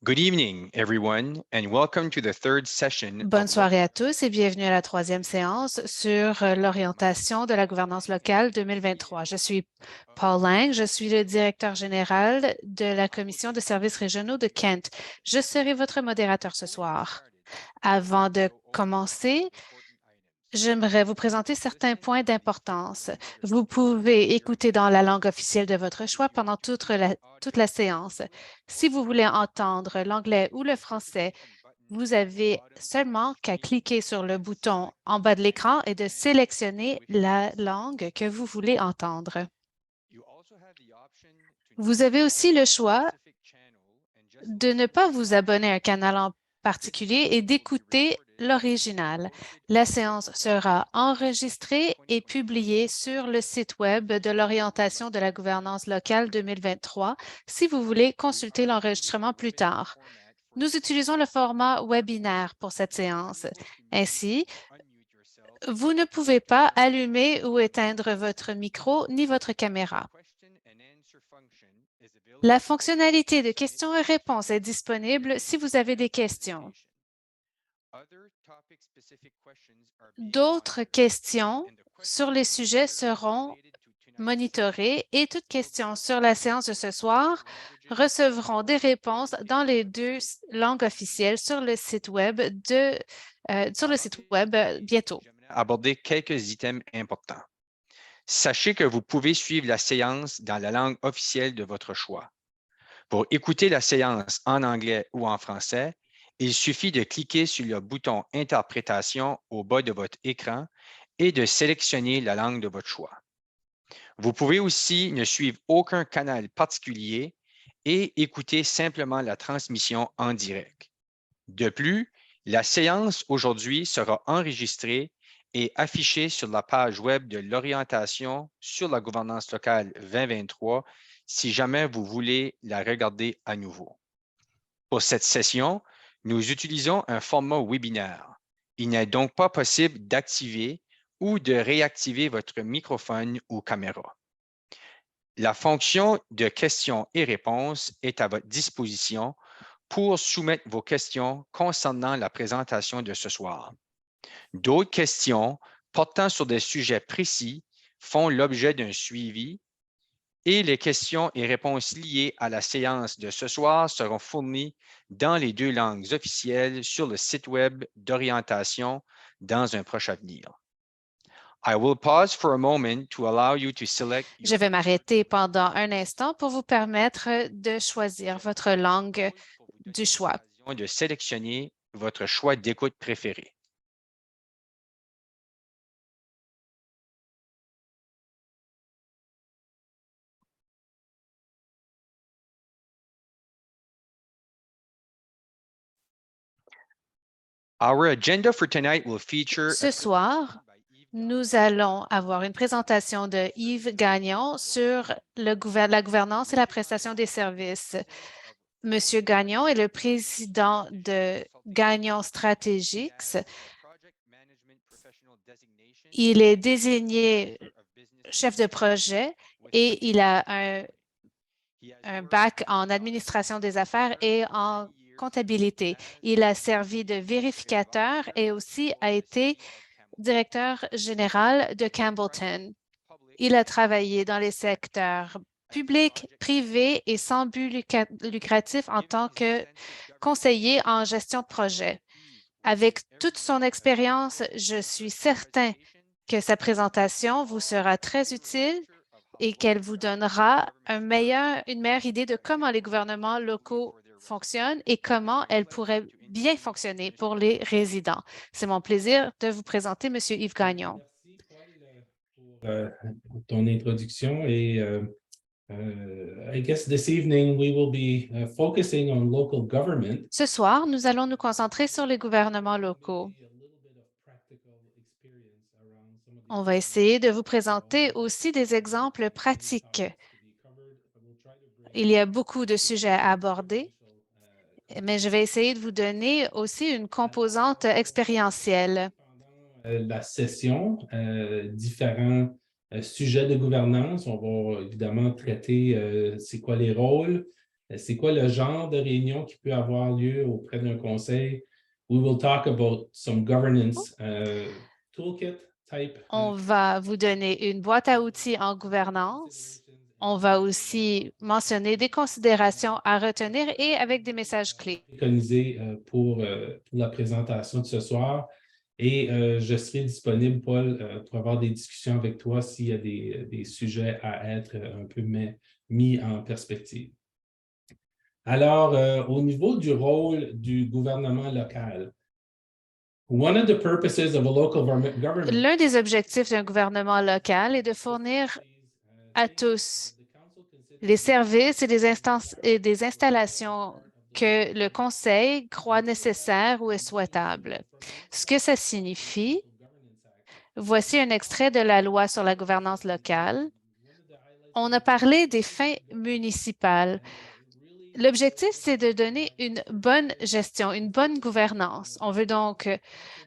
Good evening, everyone, and welcome to the third session Bonne of soirée à tous et bienvenue à la troisième séance sur l'orientation de la gouvernance locale 2023. Je suis Paul Lang, je suis le directeur général de la Commission de services régionaux de Kent. Je serai votre modérateur ce soir. Avant de commencer, j'aimerais vous présenter certains points d'importance. Vous pouvez écouter dans la langue officielle de votre choix pendant toute la séance. Si vous voulez entendre l'anglais ou le français, vous avez seulement qu'à cliquer sur le bouton en bas de l'écran et de sélectionner la langue que vous voulez entendre. Vous avez aussi le choix de ne pas vous abonner à un canal en particulier et d'écouter l'original. La séance sera enregistrée et publiée sur le site Web de l'orientation de la gouvernance locale 2023 si vous voulez consulter l'enregistrement plus tard. Nous utilisons le format webinaire pour cette séance. Ainsi, vous ne pouvez pas allumer ou éteindre votre micro ni votre caméra. La fonctionnalité de questions et réponses est disponible si vous avez des questions. D'autres questions sur les sujets seront monitorées et toutes questions sur la séance de ce soir recevront des réponses dans les deux langues officielles sur le site web bientôt. aborder quelques items importants. Sachez que vous pouvez suivre la séance dans la langue officielle de votre choix. Pour écouter la séance en anglais ou en français, il suffit de cliquer sur le bouton Interprétation au bas de votre écran et de sélectionner la langue de votre choix. Vous pouvez aussi ne suivre aucun canal particulier et écouter simplement la transmission en direct. De plus, la séance aujourd'hui sera enregistrée et affichée sur la page web de l'orientation sur la gouvernance locale 2023 si jamais vous voulez la regarder à nouveau. Pour cette session, nous utilisons un format webinaire. Il n'est donc pas possible d'activer ou de réactiver votre microphone ou caméra. La fonction de questions et réponses est à votre disposition pour soumettre vos questions concernant la présentation de ce soir. D'autres questions portant sur des sujets précis font l'objet d'un suivi et les questions et réponses liées à la séance de ce soir seront fournies dans les deux langues officielles sur le site Web d'orientation dans un proche avenir. I will pause for a moment to allow you to select Je vais m'arrêter pendant un instant pour vous permettre de choisir votre langue du choix. de sélectionner votre choix d'écoute préféré. Our agenda for tonight will feature Ce soir, nous allons avoir une présentation de Yves Gagnon sur la gouvernance et la prestation des services. Monsieur Gagnon est le président de Gagnon Strategics. Il est désigné chef de projet et il a un bac en administration des affaires et en comptabilité. Il a servi de vérificateur et aussi a été directeur général de Campbellton. Il a travaillé dans les secteurs public, privé et sans but lucratif en tant que conseiller en gestion de projet. Avec toute son expérience, je suis certain que sa présentation vous sera très utile et qu'elle vous donnera une meilleure idée de comment les gouvernements locaux fonctionnent et comment elles pourraient bien fonctionner pour les résidents. C'est mon plaisir de vous présenter M. Yves Gagnon. Merci, Paul, pour ton introduction. Et I guess this evening we will be focusing on local government. Ce soir, nous allons nous concentrer sur les gouvernements locaux. On va essayer de vous présenter aussi des exemples pratiques. Il y a beaucoup de sujets à aborder, mais je vais essayer de vous donner aussi une composante expérientielle. Pendant la session, différents sujets de gouvernance. On va évidemment traiter c'est quoi les rôles, C'est quoi le genre de réunion qui peut avoir lieu auprès d'un conseil? We will talk about some governance toolkit type. On va vous donner une boîte à outils en gouvernance. On va aussi mentionner des considérations à retenir et avec des messages clés. Préconisé pour la présentation de ce soir. Et je serai disponible, Paul, pour avoir des discussions avec toi s'il y a des sujets à être un peu mis en perspective. Alors, au niveau du rôle du gouvernement local, l'un des objectifs d'un gouvernement local est de fournir à tous les services et des installations que le Conseil croit nécessaires ou est souhaitable. Ce que ça signifie, voici un extrait de la loi sur la gouvernance locale. On a parlé des fins municipales. L'objectif, c'est de donner une bonne gestion, une bonne gouvernance. On veut donc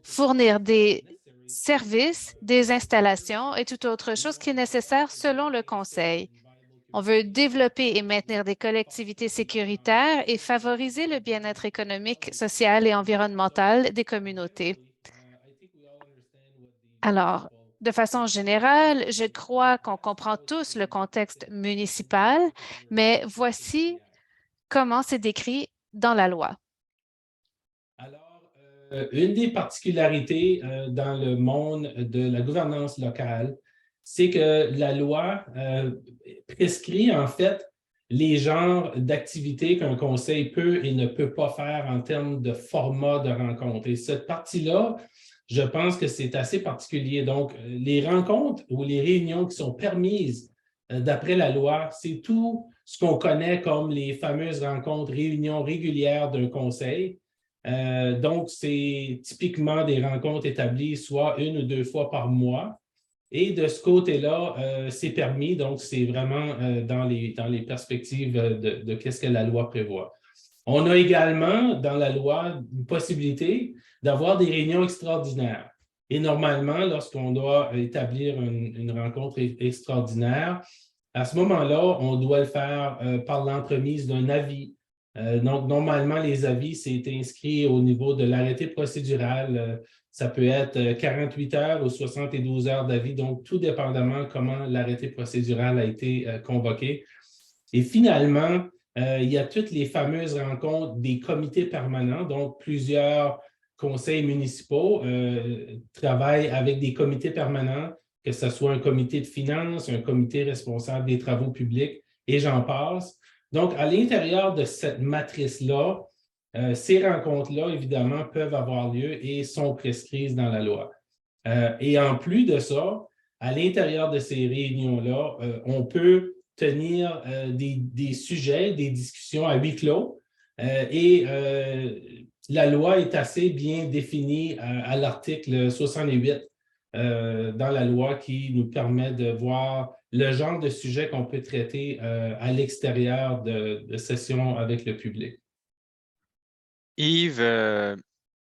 fournir des services, des installations et toute autre chose qui est nécessaire selon le Conseil. On veut développer et maintenir des collectivités sécuritaires et favoriser le bien-être économique, social et environnemental des communautés. Alors, de façon générale, je crois qu'on comprend tous le contexte municipal, mais voici comment c'est décrit dans la loi. Alors, une des particularités dans le monde de la gouvernance locale, c'est que la loi prescrit en fait les genres d'activités qu'un conseil peut et ne peut pas faire en termes de format de rencontre. Et cette partie-là, je pense que c'est assez particulier. Donc, les rencontres ou les réunions qui sont permises d'après la loi, c'est tout ce qu'on connaît comme les fameuses rencontres, réunions régulières d'un conseil. Donc, c'est typiquement des rencontres établies soit 1 ou 2 fois par mois. Et de ce côté-là, c'est permis, donc c'est vraiment dans les perspectives de qu'est-ce que la loi prévoit. On a également dans la loi une possibilité d'avoir des réunions extraordinaires. Et normalement, lorsqu'on doit établir une rencontre extraordinaire, à ce moment-là, on doit le faire par l'entremise d'un avis. Donc, normalement, les avis, c'est inscrit au niveau de l'arrêté procédural. Ça peut être 48 heures ou 72 heures d'avis, donc tout dépendamment comment l'arrêté procédural a été convoqué. Et finalement, il y a toutes les fameuses rencontres des comités permanents, donc plusieurs conseils municipaux travaillent avec des comités permanents, que ce soit un comité de finances, un comité responsable des travaux publics, et j'en passe. Donc, à l'intérieur de cette matrice-là, ces rencontres-là, évidemment, peuvent avoir lieu et sont prescrites dans la loi. Et en plus de ça, à l'intérieur de ces réunions-là, on peut tenir des sujets, des discussions à huis clos. Et la loi est assez bien définie à l'article 68 dans la loi qui nous permet de voir le genre de sujet qu'on peut traiter à l'extérieur de sessions avec le public. Yves,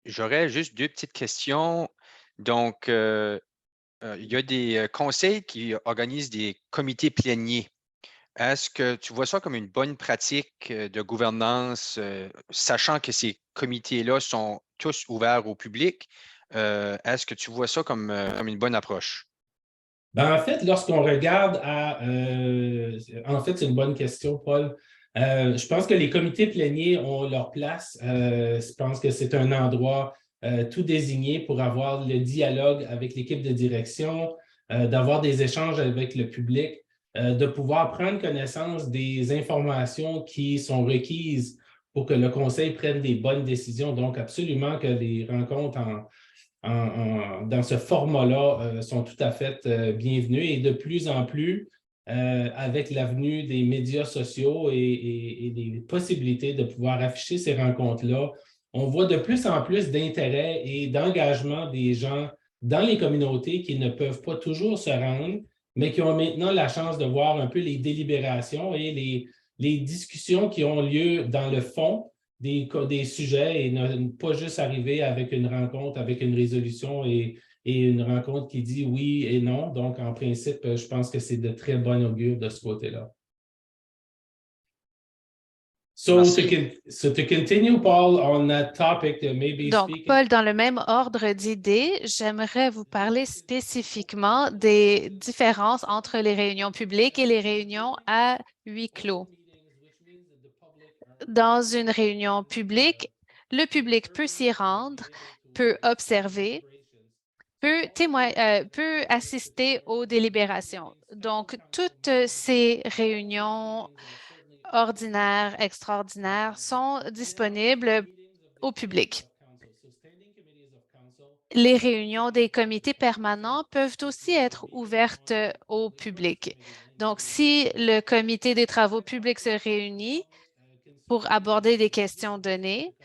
j'aurais juste 2 petites questions. Donc, il y a des conseils qui organisent des comités pléniers. Est-ce que tu vois ça comme une bonne pratique de gouvernance, sachant que ces comités-là sont tous ouverts au public? Est-ce que tu vois ça comme une bonne approche? Ben, en fait, lorsqu'on regarde en fait, c'est une bonne question, Paul. Je pense que les comités pléniers ont leur place. Je pense que c'est un endroit tout désigné pour avoir le dialogue avec l'équipe de direction, d'avoir des échanges avec le public, de pouvoir prendre connaissance des informations qui sont requises pour que le conseil prenne des bonnes décisions. Donc, absolument que les rencontres dans ce format-là sont tout à fait bienvenus et de plus en plus, avec l'avenue des médias sociaux et des possibilités de pouvoir afficher ces rencontres-là, on voit de plus en plus d'intérêt et d'engagement des gens dans les communautés qui ne peuvent pas toujours se rendre, mais qui ont maintenant la chance de voir un peu les délibérations et les discussions qui ont lieu dans le fond des sujets et ne pas juste arriver avec une rencontre, avec une résolution et une rencontre qui dit oui et non. Donc, en principe, je pense que c'est de très bon augure de ce côté-là. To continue, Paul, on that topic, maybe Donc, speaking. Paul, dans le même ordre d'idées, j'aimerais vous parler spécifiquement des différences entre les réunions publiques et les réunions à huis clos. Dans une réunion publique, le public peut s'y rendre, peut observer, peut assister aux délibérations. Donc, toutes ces réunions ordinaires, extraordinaires sont disponibles au public. Les réunions des comités permanents peuvent aussi être ouvertes au public. Donc, si le comité des travaux publics se réunit pour aborder des questions données,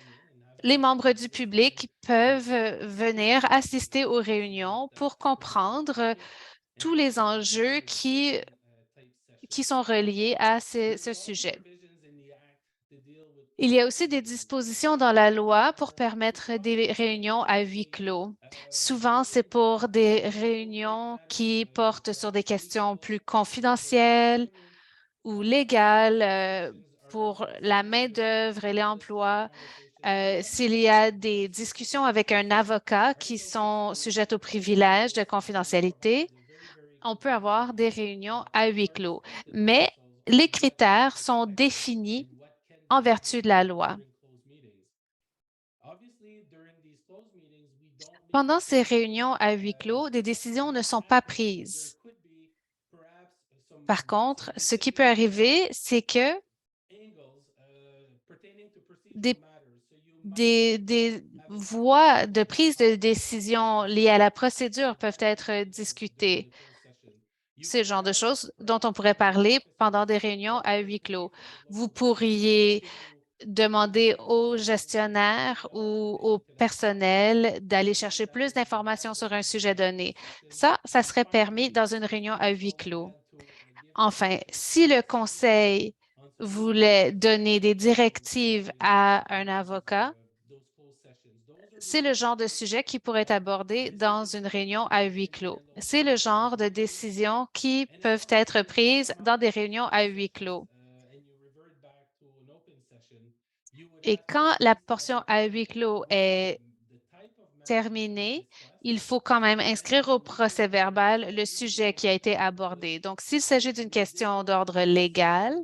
les membres du public peuvent venir assister aux réunions pour comprendre tous les enjeux qui sont reliés à ce sujet. Il y a aussi des dispositions dans la loi pour permettre des réunions à huis clos. Souvent, c'est pour des réunions qui portent sur des questions plus confidentielles ou légales pour la main-d'œuvre et l'emploi. S'il y a des discussions avec un avocat qui sont sujettes au privilège de confidentialité, on peut avoir des réunions à huis clos. Mais les critères sont définis en vertu de la loi. Pendant ces réunions à huis clos, des décisions ne sont pas prises. Par contre, ce qui peut arriver, c'est que des voies de prise de décision liées à la procédure peuvent être discutées. C'est le genre de choses dont on pourrait parler pendant des réunions à huis clos. Vous pourriez demander aux gestionnaires ou au personnel d'aller chercher plus d'informations sur un sujet donné. Ça serait permis dans une réunion à huis clos. Enfin, si le conseil voulait donner des directives à un avocat, c'est le genre de sujet qui pourrait être abordé dans une réunion à huis clos. C'est le genre de décisions qui peuvent être prises dans des réunions à huis clos. Et quand la portion à huis clos est terminée, il faut quand même inscrire au procès-verbal le sujet qui a été abordé. Donc, s'il s'agit d'une question d'ordre légal,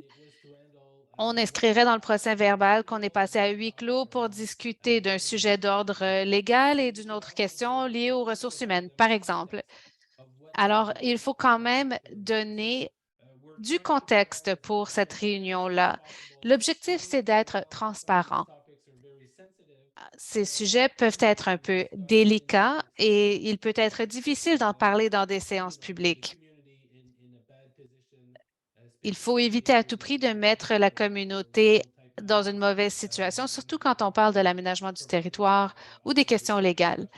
on inscrirait dans le procès-verbal qu'on est passé à huis clos pour discuter d'un sujet d'ordre légal et d'une autre question liée aux ressources humaines, par exemple. Alors, il faut quand même donner du contexte pour cette réunion-là. L'objectif, c'est d'être transparent. Ces sujets peuvent être un peu délicats et il peut être difficile d'en parler dans des séances publiques. Il faut éviter à tout prix de mettre la communauté dans une mauvaise situation, surtout quand on parle de l'aménagement du territoire ou des questions légales.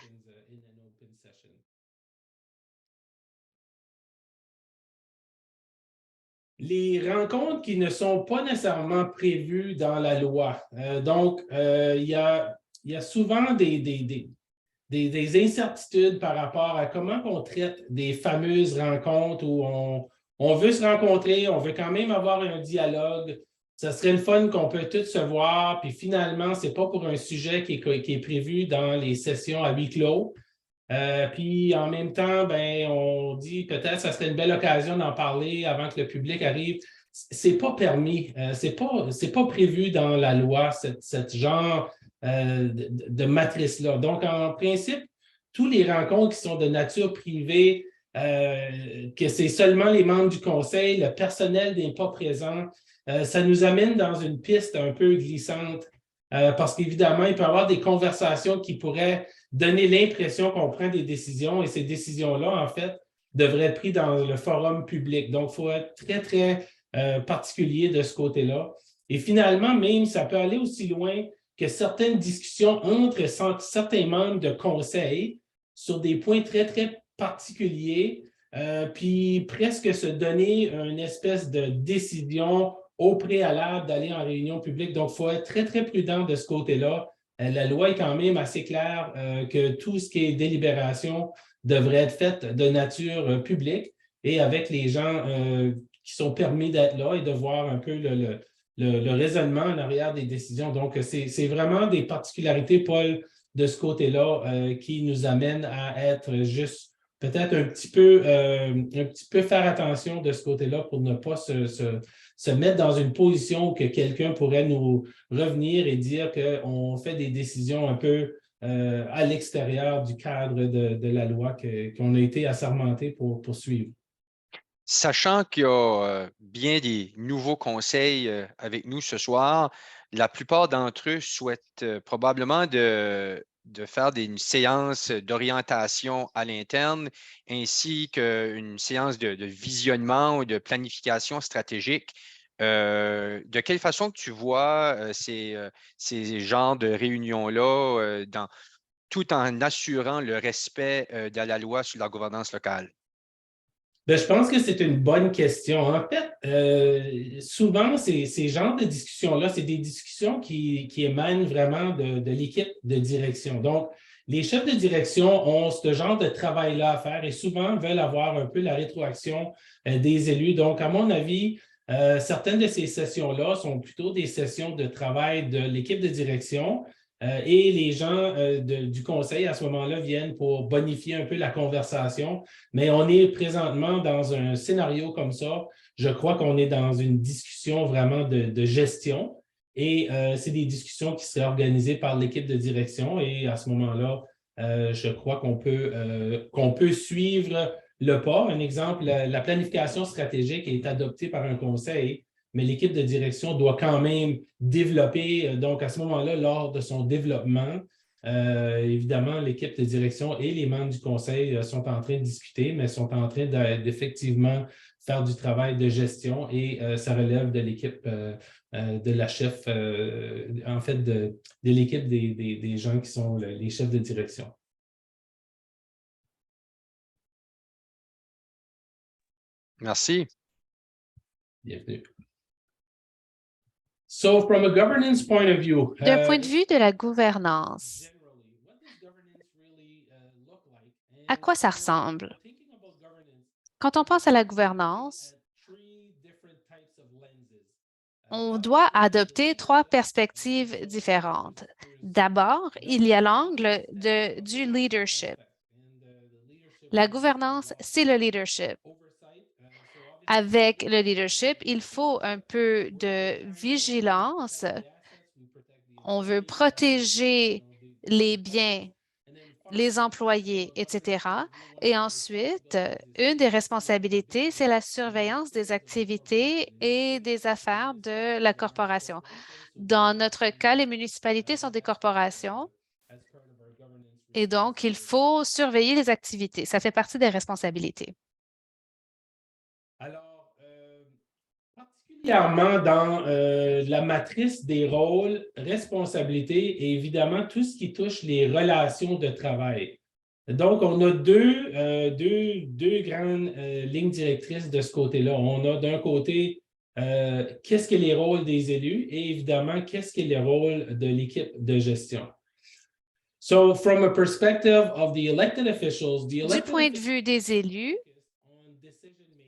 Les rencontres qui ne sont pas nécessairement prévues dans la loi. Il y a souvent des incertitudes par rapport à comment on traite des fameuses rencontres où on veut se rencontrer, on veut quand même avoir un dialogue. Ça serait le fun qu'on peut tous se voir, puis finalement, ce n'est pas pour un sujet qui est prévu dans les sessions à huis clos. Puis en même temps, ben, on dit peut-être que ça serait une belle occasion d'en parler avant que le public arrive. C'est pas permis, c'est pas prévu dans la loi, cette genre de matrice-là. Donc, en principe, tous les rencontres qui sont de nature privée, que c'est seulement les membres du conseil, le personnel n'est pas présent, ça nous amène dans une piste un peu glissante parce qu'évidemment, il peut y avoir des conversations qui pourraient donner l'impression qu'on prend des décisions et ces décisions-là, en fait, devraient être prises dans le forum public. Donc, il faut être très, très particulier de ce côté-là. Et finalement, même, ça peut aller aussi loin que certaines discussions entre certains membres de conseil sur des points très, très particuliers, puis presque se donner une espèce de décision au préalable d'aller en réunion publique. Donc, il faut être très, très prudent de ce côté-là. La loi est quand même assez claire que tout ce qui est délibération devrait être fait de nature publique et avec les gens qui sont permis d'être là et de voir un peu le raisonnement en arrière des décisions. Donc, c'est vraiment des particularités, Paul, de ce côté-là qui nous amènent à être juste peut-être un petit peu faire attention de ce côté-là pour ne pas se mettre dans une position où que quelqu'un pourrait nous revenir et dire qu'on fait des décisions un peu à l'extérieur du cadre de la loi qu'on a été assermenté pour suivre. Sachant qu'il y a bien des nouveaux conseils avec nous ce soir, la plupart d'entre eux souhaitent probablement de faire une séance d'orientation à l'interne ainsi qu'une séance de visionnement ou de planification stratégique. De quelle façon que tu vois ces genres de réunions-là tout en assurant le respect de la loi sur la gouvernance locale? Ben, je pense que c'est une bonne question. En fait, souvent, ces genres de discussions-là, c'est des discussions qui émanent vraiment de l'équipe de direction. Donc, les chefs de direction ont ce genre de travail-là à faire et souvent veulent avoir un peu la rétroaction des élus. Donc, à mon avis, certaines de ces sessions-là sont plutôt des sessions de travail de l'équipe de direction et les gens du conseil à ce moment-là viennent pour bonifier un peu la conversation. Mais on est présentement dans un scénario comme ça. Je crois qu'on est dans une discussion vraiment de gestion et c'est des discussions qui seraient organisées par l'équipe de direction et à ce moment-là, je crois qu'on peut suivre le pas. Un exemple, la planification stratégique est adoptée par un conseil, mais l'équipe de direction doit quand même développer. Donc, à ce moment-là, lors de son développement, évidemment, l'équipe de direction et les membres du conseil sont en train de discuter, mais sont en train d'effectivement faire du travail de gestion et ça relève de l'équipe de la chef, en fait, de l'équipe des gens qui sont les chefs de direction. Merci. Bienvenue. So, from a governance point of view, D'un point de vue de la gouvernance, à quoi ça ressemble? Quand on pense à la gouvernance, on doit adopter trois perspectives différentes. D'abord, il y a l'angle du leadership. La gouvernance, c'est le leadership. Avec le leadership, il faut un peu de vigilance. On veut protéger les biens, les employés, etc. Et ensuite, une des responsabilités, c'est la surveillance des activités et des affaires de la corporation. Dans notre cas, les municipalités sont des corporations et donc il faut surveiller les activités. Ça fait partie des responsabilités. Alors, particulièrement dans la matrice des rôles, responsabilités et évidemment tout ce qui touche les relations de travail. Donc, on a deux grandes lignes directrices de ce côté-là. On a d'un côté, qu'est-ce que les rôles des élus et évidemment, qu'est-ce que les rôles de l'équipe de gestion. So, from a perspective of the elected officials, Du point de vue des élus,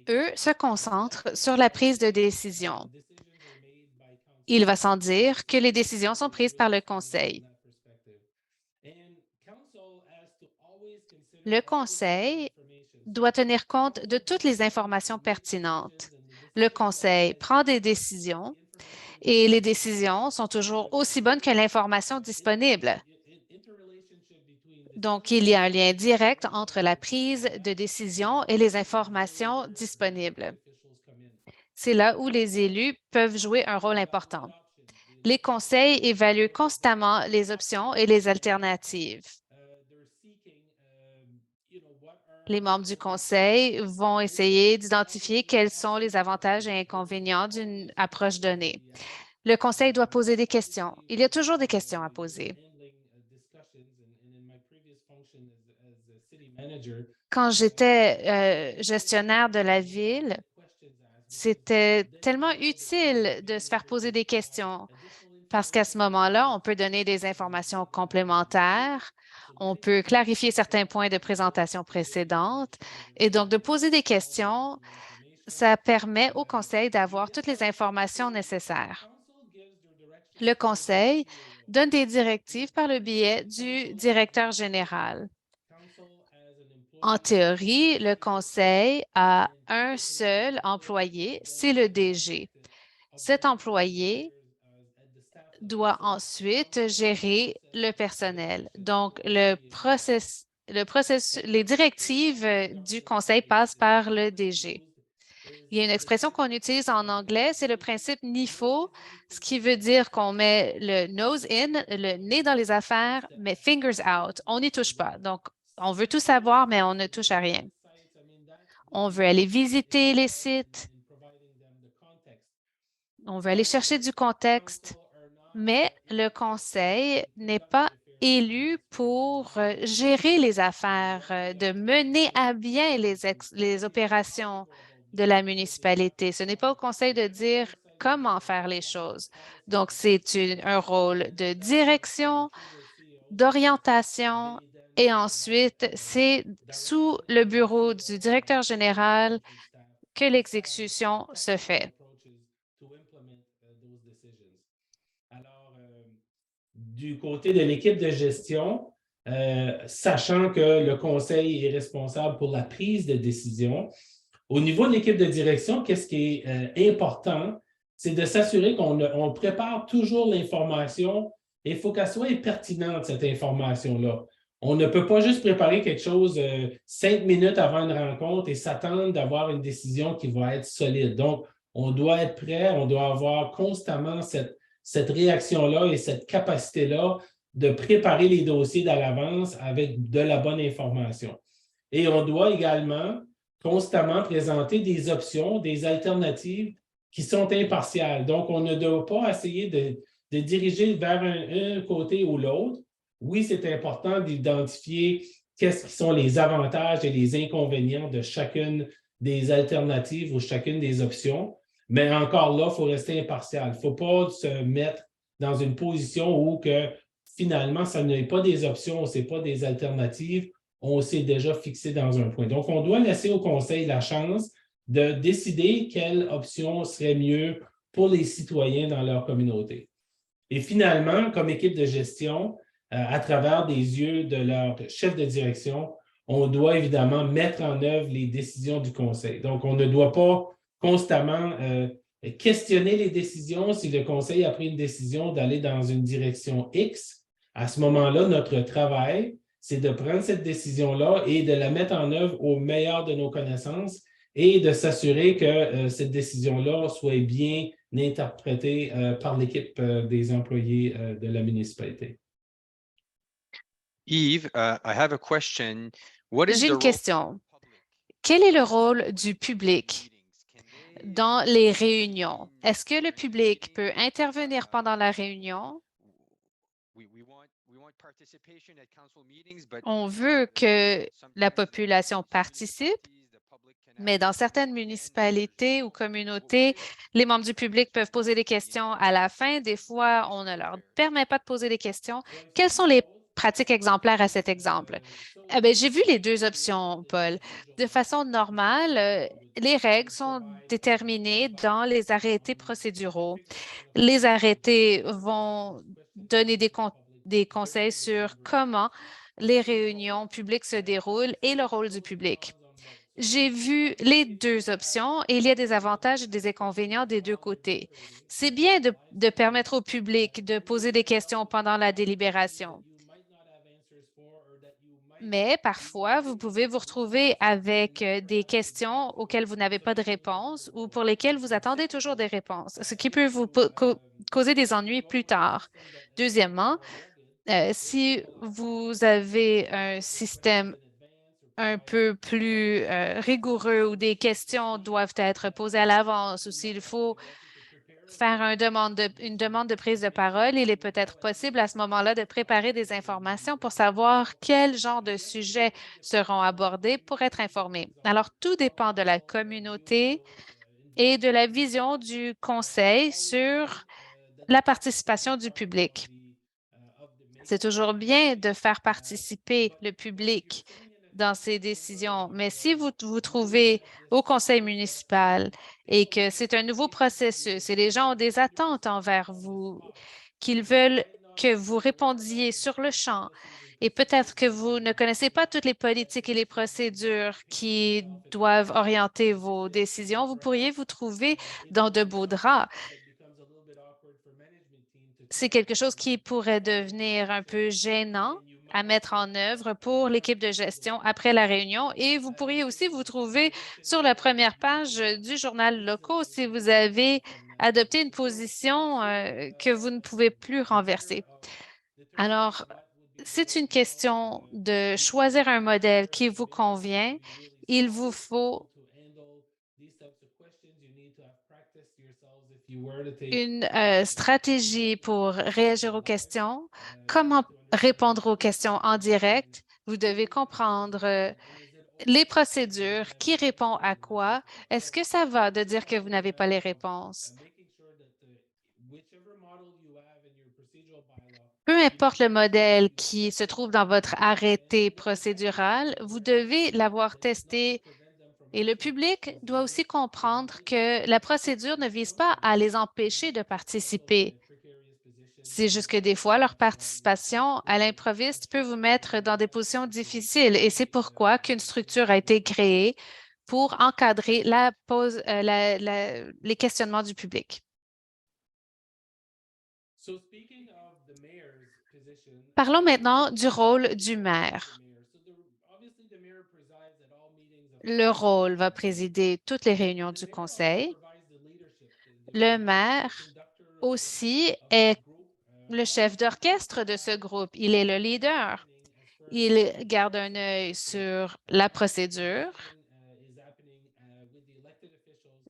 eux se concentrent sur la prise de décision. Il va sans dire que les décisions sont prises par le Conseil. Le Conseil doit tenir compte de toutes les informations pertinentes. Le Conseil prend des décisions et les décisions sont toujours aussi bonnes que l'information disponible. Donc, il y a un lien direct entre la prise de décision et les informations disponibles. C'est là où les élus peuvent jouer un rôle important. Les conseils évaluent constamment les options et les alternatives. Les membres du conseil vont essayer d'identifier quels sont les avantages et inconvénients d'une approche donnée. Le conseil doit poser des questions. Il y a toujours des questions à poser. Quand j'étais gestionnaire de la ville, c'était tellement utile de se faire poser des questions parce qu'à ce moment-là, on peut donner des informations complémentaires, on peut clarifier certains points de présentation précédente et donc de poser des questions, ça permet au conseil d'avoir toutes les informations nécessaires. Le conseil donne des directives par le biais du directeur général. En théorie, le conseil a un seul employé, c'est le DG. Cet employé doit ensuite gérer le personnel. Donc, les directives du conseil passent par le DG. Il y a une expression qu'on utilise en anglais, c'est le principe NIFO, ce qui veut dire qu'on met le nose in, le nez dans les affaires, mais fingers out. On n'y touche pas. Donc, on veut tout savoir, mais on ne touche à rien. On veut aller visiter les sites. On veut aller chercher du contexte, mais le conseil n'est pas élu pour gérer les affaires, de mener à bien les opérations de la municipalité. Ce n'est pas au conseil de dire comment faire les choses. Donc, c'est un rôle de direction, d'orientation et ensuite, c'est sous le bureau du directeur général que l'exécution se fait. Alors, du côté de l'équipe de gestion, sachant que le conseil est responsable pour la prise de décision, au niveau de l'équipe de direction, qu'est-ce qui est important, c'est de s'assurer qu'on prépare toujours l'information et il faut qu'elle soit pertinente, cette information-là. On ne peut pas juste préparer quelque chose 5 minutes avant une rencontre et s'attendre d'avoir une décision qui va être solide. Donc, on doit être prêt, on doit avoir constamment cette réaction-là et cette capacité-là de préparer les dossiers à l'avance avec de la bonne information. Et on doit également constamment présenter des options, des alternatives qui sont impartiales. Donc, on ne doit pas essayer de diriger vers un côté ou l'autre. Oui, c'est important d'identifier qu'est-ce qui sont les avantages et les inconvénients de chacune des alternatives ou chacune des options. Mais encore là, il faut rester impartial. Il ne faut pas se mettre dans une position où que finalement, ça n'est pas des options, ce n'est pas des alternatives, on s'est déjà fixé dans un point. Donc, on doit laisser au conseil la chance de décider quelle option serait mieux pour les citoyens dans leur communauté. Et finalement, comme équipe de gestion, à travers des yeux de leur chef de direction, on doit évidemment mettre en œuvre les décisions du conseil. Donc, on ne doit pas constamment questionner les décisions. Si le conseil a pris une décision d'aller dans une direction X, à ce moment-là, notre travail, c'est de prendre cette décision-là et de la mettre en œuvre au meilleur de nos connaissances et de s'assurer que cette décision-là soit bien interprétée par l'équipe des employés de la municipalité. Yves, I have a question. J'ai une question. Quel est le rôle du public dans les réunions? Est-ce que le public peut intervenir pendant la réunion? On veut que la population participe, mais dans certaines municipalités ou communautés, les membres du public peuvent poser des questions à la fin. Des fois, on ne leur permet pas de poser des questions. Quelles sont les pratiques exemplaires à cet exemple? Eh bien, j'ai vu les deux options, Paul. De façon normale, les règles sont déterminées dans les arrêtés procéduraux. Les arrêtés vont donner des conseils sur comment les réunions publiques se déroulent et le rôle du public. J'ai vu les deux options et il y a des avantages et des inconvénients des deux côtés. C'est bien de permettre au public de poser des questions pendant la délibération. Mais parfois, vous pouvez vous retrouver avec des questions auxquelles vous n'avez pas de réponse ou pour lesquelles vous attendez toujours des réponses, ce qui peut vous causer des ennuis plus tard. Deuxièmement, si vous avez un système un peu plus rigoureux où des questions doivent être posées à l'avance ou s'il faut faire une demande de prise de parole, il est peut-être possible à ce moment-là de préparer des informations pour savoir quel genre de sujets seront abordés pour être informés. Alors, tout dépend de la communauté et de la vision du conseil sur la participation du public. C'est toujours bien de faire participer le public dans ces décisions, mais si vous vous trouvez au conseil municipal et que c'est un nouveau processus et les gens ont des attentes envers vous qu'ils veulent que vous répondiez sur le champ. Et peut-être que vous ne connaissez pas toutes les politiques et les procédures qui doivent orienter vos décisions. Vous pourriez vous trouver dans de beaux draps. C'est quelque chose qui pourrait devenir un peu gênant à mettre en œuvre pour l'équipe de gestion après la réunion. Et vous pourriez aussi vous trouver sur la première page du journal local si vous avez adopté une position que vous ne pouvez plus renverser. Alors, c'est une question de choisir un modèle qui vous convient. Il vous faut une stratégie pour réagir aux questions. Comment répondre aux questions en direct? Vous devez comprendre les procédures, qui répond à quoi. Est-ce que ça va de dire que vous n'avez pas les réponses? Peu importe le modèle qui se trouve dans votre arrêté procédural, vous devez l'avoir testé et le public doit aussi comprendre que la procédure ne vise pas à les empêcher de participer. C'est juste que des fois, leur participation à l'improviste peut vous mettre dans des positions difficiles et c'est pourquoi qu'une structure a été créée pour encadrer les questionnements du public. Parlons maintenant du rôle du maire. Le rôle va présider toutes les réunions du conseil. Le maire aussi est le chef d'orchestre de ce groupe. Il est le leader. Il garde un œil sur la procédure.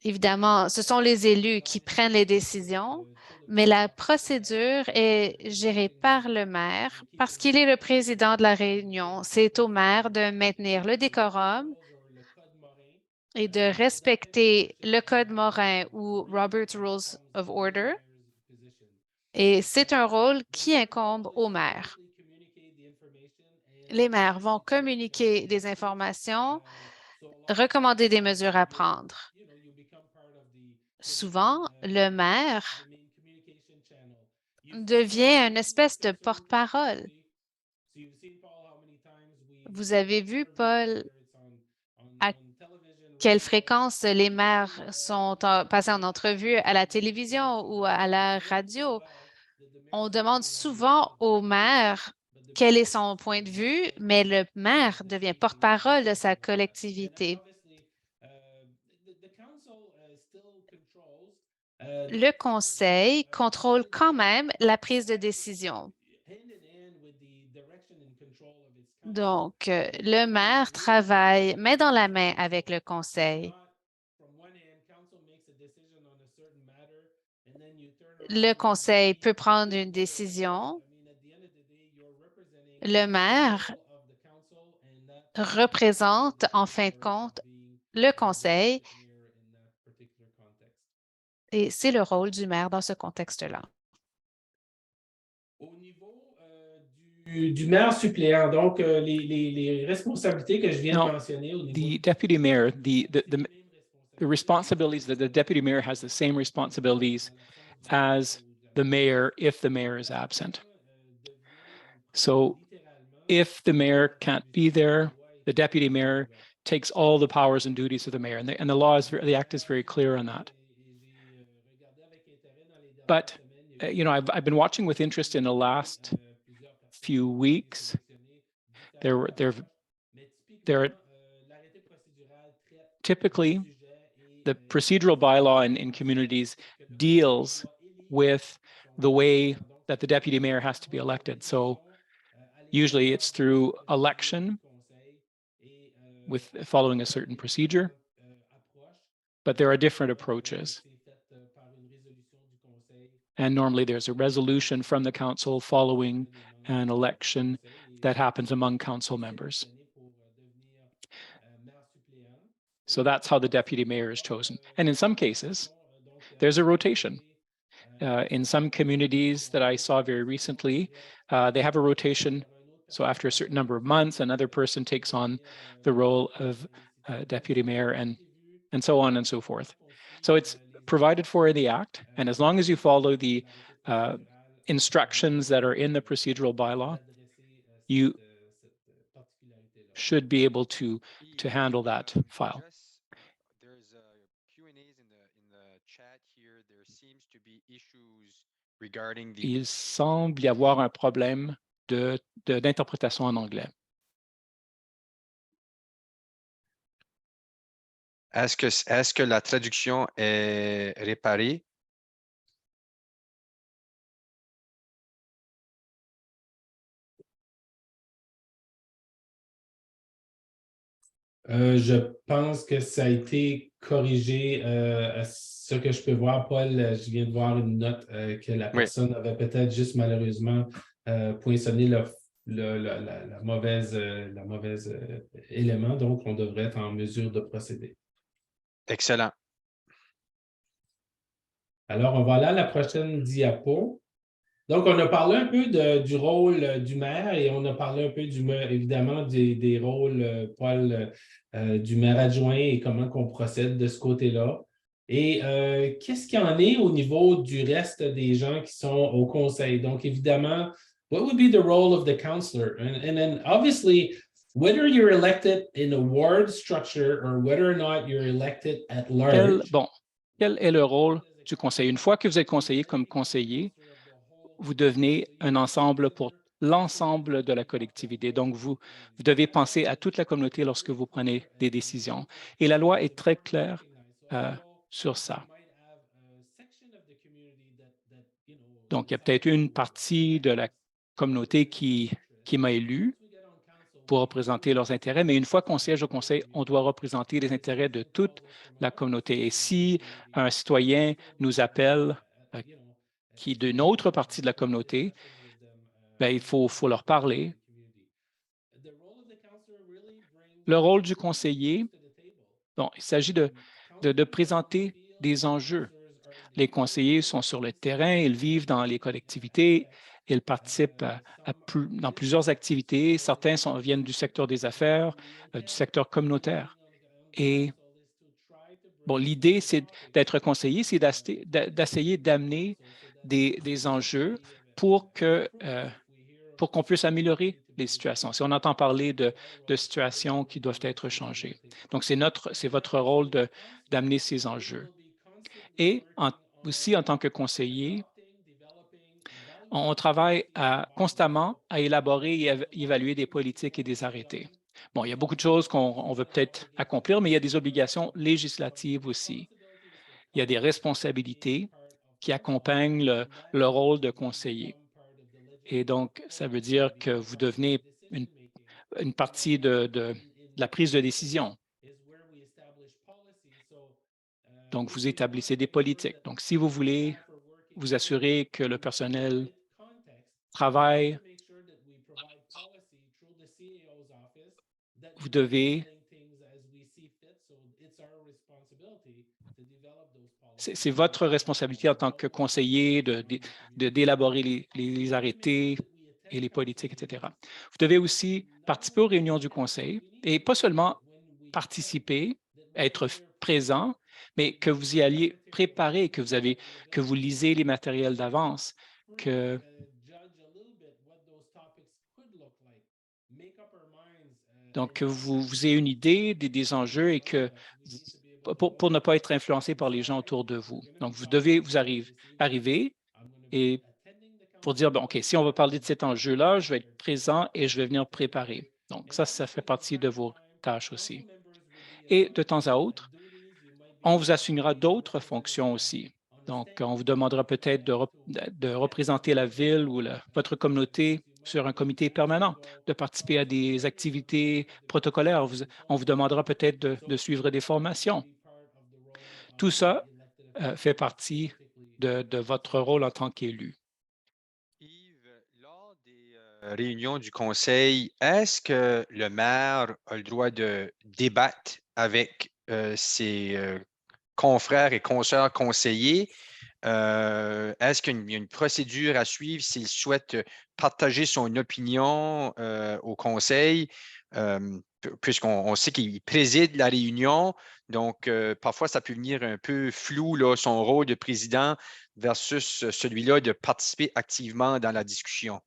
Évidemment, ce sont les élus qui prennent les décisions, mais la procédure est gérée par le maire parce qu'il est le président de la réunion. C'est au maire de maintenir le décorum et de respecter le Code Morin ou Robert's Rules of Order. Et c'est un rôle qui incombe au maire. Les maires vont communiquer des informations, recommander des mesures à prendre. Souvent, le maire devient une espèce de porte-parole. Vous avez vu, Paul, à quelle fréquence les maires sont passés en entrevue à la télévision ou à la radio. On demande souvent au maire quel est son point de vue, mais le maire devient porte-parole de sa collectivité. Le conseil contrôle quand même la prise de décision. Donc, le maire travaille main dans la main avec le conseil. Le conseil peut prendre une décision. Le maire représente, en fin de compte, le conseil et c'est le rôle du maire dans ce contexte-là. Au niveau du maire suppléant, donc les responsabilités que je viens de mentionner au niveau the deputy mayor, the responsibilities that the deputy mayor has the same responsibilities as the mayor if the mayor is absent. So if the mayor can't be there, the deputy mayor takes all the powers and duties of the mayor, and the law is the act is very clear on that. But you know, I've been watching with interest in the last few weeks. There are typically the procedural bylaw in communities deals with the way that the deputy mayor has to be elected. So usually it's through election with following a certain procedure, but there are different approaches. And normally there's a resolution from the council following an election that happens among council members. So that's how the deputy mayor is chosen. And in some cases, there's a rotation. In some communities that I saw very recently, they have a rotation. So after a certain number of months, another person takes on the role of deputy mayor and so on and so forth. So it's provided for in the Act. And as long as you follow the instructions that are in the procedural bylaw, you should be able to handle that file. There's Q&As in the chat here. There seems to be issues regarding the. Il semble y avoir un problème d'interprétation en anglais. Est-ce que la traduction est réparée? Je pense que ça a été corrigé. À ce que je peux voir, Paul, je viens de voir une note que la personne avait peut-être juste malheureusement poinçonné la mauvaise élément. Donc, on devrait être en mesure de procéder. Excellent. Alors, on va aller à la prochaine diapo. Donc, on a parlé un peu du rôle du maire et on a parlé un peu évidemment des rôles, Paul, du maire adjoint et comment qu'on procède de ce côté-là. Et qu'est-ce qu'il y en est au niveau du reste des gens qui sont au conseil? Donc, évidemment, what would be the role of the councillor? And then, obviously, whether you're elected in a ward structure or whether or not you're elected at large. Quel est le rôle du conseiller? Une fois que vous êtes conseiller comme conseiller, vous devenez un ensemble pour l'ensemble de la collectivité. Donc, vous devez penser à toute la communauté lorsque vous prenez des décisions. Et la loi est très claire sur ça. Donc, il y a peut-être une partie de la communauté qui m'a élu pour représenter leurs intérêts, mais une fois qu'on siège au conseil, on doit représenter les intérêts de toute la communauté. Et si un citoyen nous appelle qui est d'une autre partie de la communauté, bien, il faut leur parler. Le rôle du conseiller, bon, il s'agit de présenter des enjeux. Les conseillers sont sur le terrain, ils vivent dans les collectivités, ils participent dans plusieurs activités. Certains viennent du secteur des affaires, du secteur communautaire. Et bon, l'idée, c'est d'être conseiller, c'est d'essayer d'amener des enjeux pour qu'on puisse améliorer les situations. Si on entend parler de situations qui doivent être changées. Donc, c'est votre rôle d'amener ces enjeux. Et aussi, en tant que conseiller, on travaille constamment à élaborer et évaluer des politiques et des arrêtés. Bon, il y a beaucoup de choses qu'on veut peut-être accomplir, mais il y a des obligations législatives aussi. Il y a des responsabilités qui accompagnent le rôle de conseiller. Et donc, ça veut dire que vous devenez une partie de la prise de décision. Donc, vous établissez des politiques. Donc, si vous voulez vous assurer que le personnel travaille, vous devez... C'est votre responsabilité en tant que conseiller d'élaborer les arrêtés et les politiques, etc. Vous devez aussi participer aux réunions du conseil et pas seulement participer, être présent, mais que vous y alliez préparer, que vous lisez les matériels d'avance, donc que vous ayez une idée des enjeux et que pour ne pas être influencé par les gens autour de vous. Donc, vous devez arriver et pour dire, bon, OK, si on va parler de cet enjeu-là, je vais être présent et je vais venir préparer. Donc, ça fait partie de vos tâches aussi. Et de temps à autre, on vous assignera d'autres fonctions aussi. Donc, on vous demandera peut-être de représenter la ville ou votre communauté sur un comité permanent, de participer à des activités protocolaires. On vous demandera peut-être de suivre des formations. Tout ça fait partie de votre rôle en tant qu'élu. Yves, lors des réunions du conseil, est-ce que le maire a le droit de débattre avec ses confrères et consoeurs conseillers? Est-ce qu'il y a une procédure à suivre s'il souhaite partager son opinion au conseil? Puisqu'on sait qu'il préside la réunion, donc parfois ça peut venir un peu flou, là, son rôle de président versus celui-là de participer activement dans la discussion?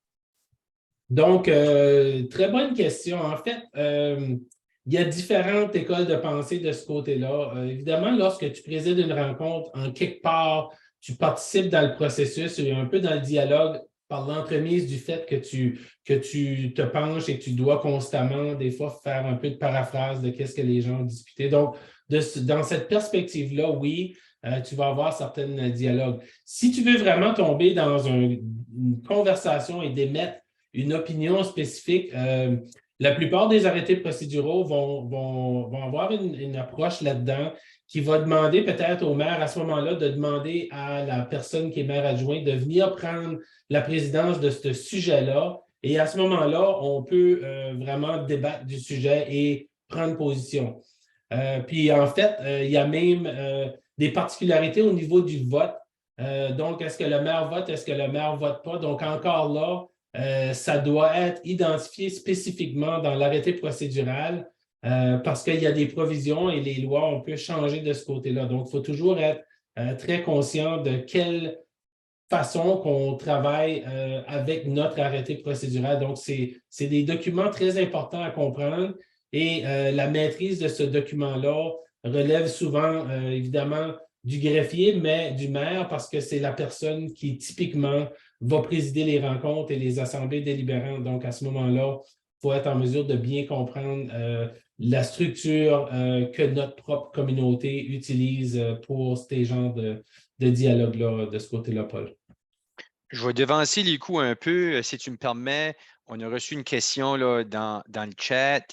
Donc, très bonne question. En fait, il y a différentes écoles de pensée de ce côté-là. Évidemment, lorsque tu présides une rencontre, en quelque part, tu participes dans le processus et un peu dans le dialogue par l'entremise du fait que tu te penches et que tu dois constamment, des fois, faire un peu de paraphrase de qu'est-ce que les gens ont discuté. Donc, dans cette perspective-là, oui, tu vas avoir certains dialogues. Si tu veux vraiment tomber dans une conversation et d'émettre une opinion spécifique, la plupart des arrêtés procéduraux vont avoir une approche là-dedans qui va demander peut-être au maire à ce moment-là de demander à la personne qui est maire adjoint de venir prendre la présidence de ce sujet-là. Et à ce moment-là, on peut vraiment débattre du sujet et prendre position. Puis en fait, il y a même des particularités au niveau du vote. Donc, est-ce que le maire vote, est-ce que le maire ne vote pas? Donc, encore là, ça doit être identifié spécifiquement dans l'arrêté procédural parce qu'il y a des provisions et les lois, on peut changer de ce côté-là. Donc, il faut toujours être très conscient de quelle façon qu'on travaille avec notre arrêté procédural. Donc, c'est des documents très importants à comprendre et la maîtrise de ce document-là relève souvent, évidemment, du greffier, mais du maire parce que c'est la personne qui, typiquement, va présider les rencontres et les assemblées délibérantes. Donc, à ce moment-là, il faut être en mesure de bien comprendre la structure que notre propre communauté utilise pour ces genres de dialogue-là, de ce côté-là, Paul. Je vais devancer les coups un peu, si tu me permets. On a reçu une question là, dans le chat.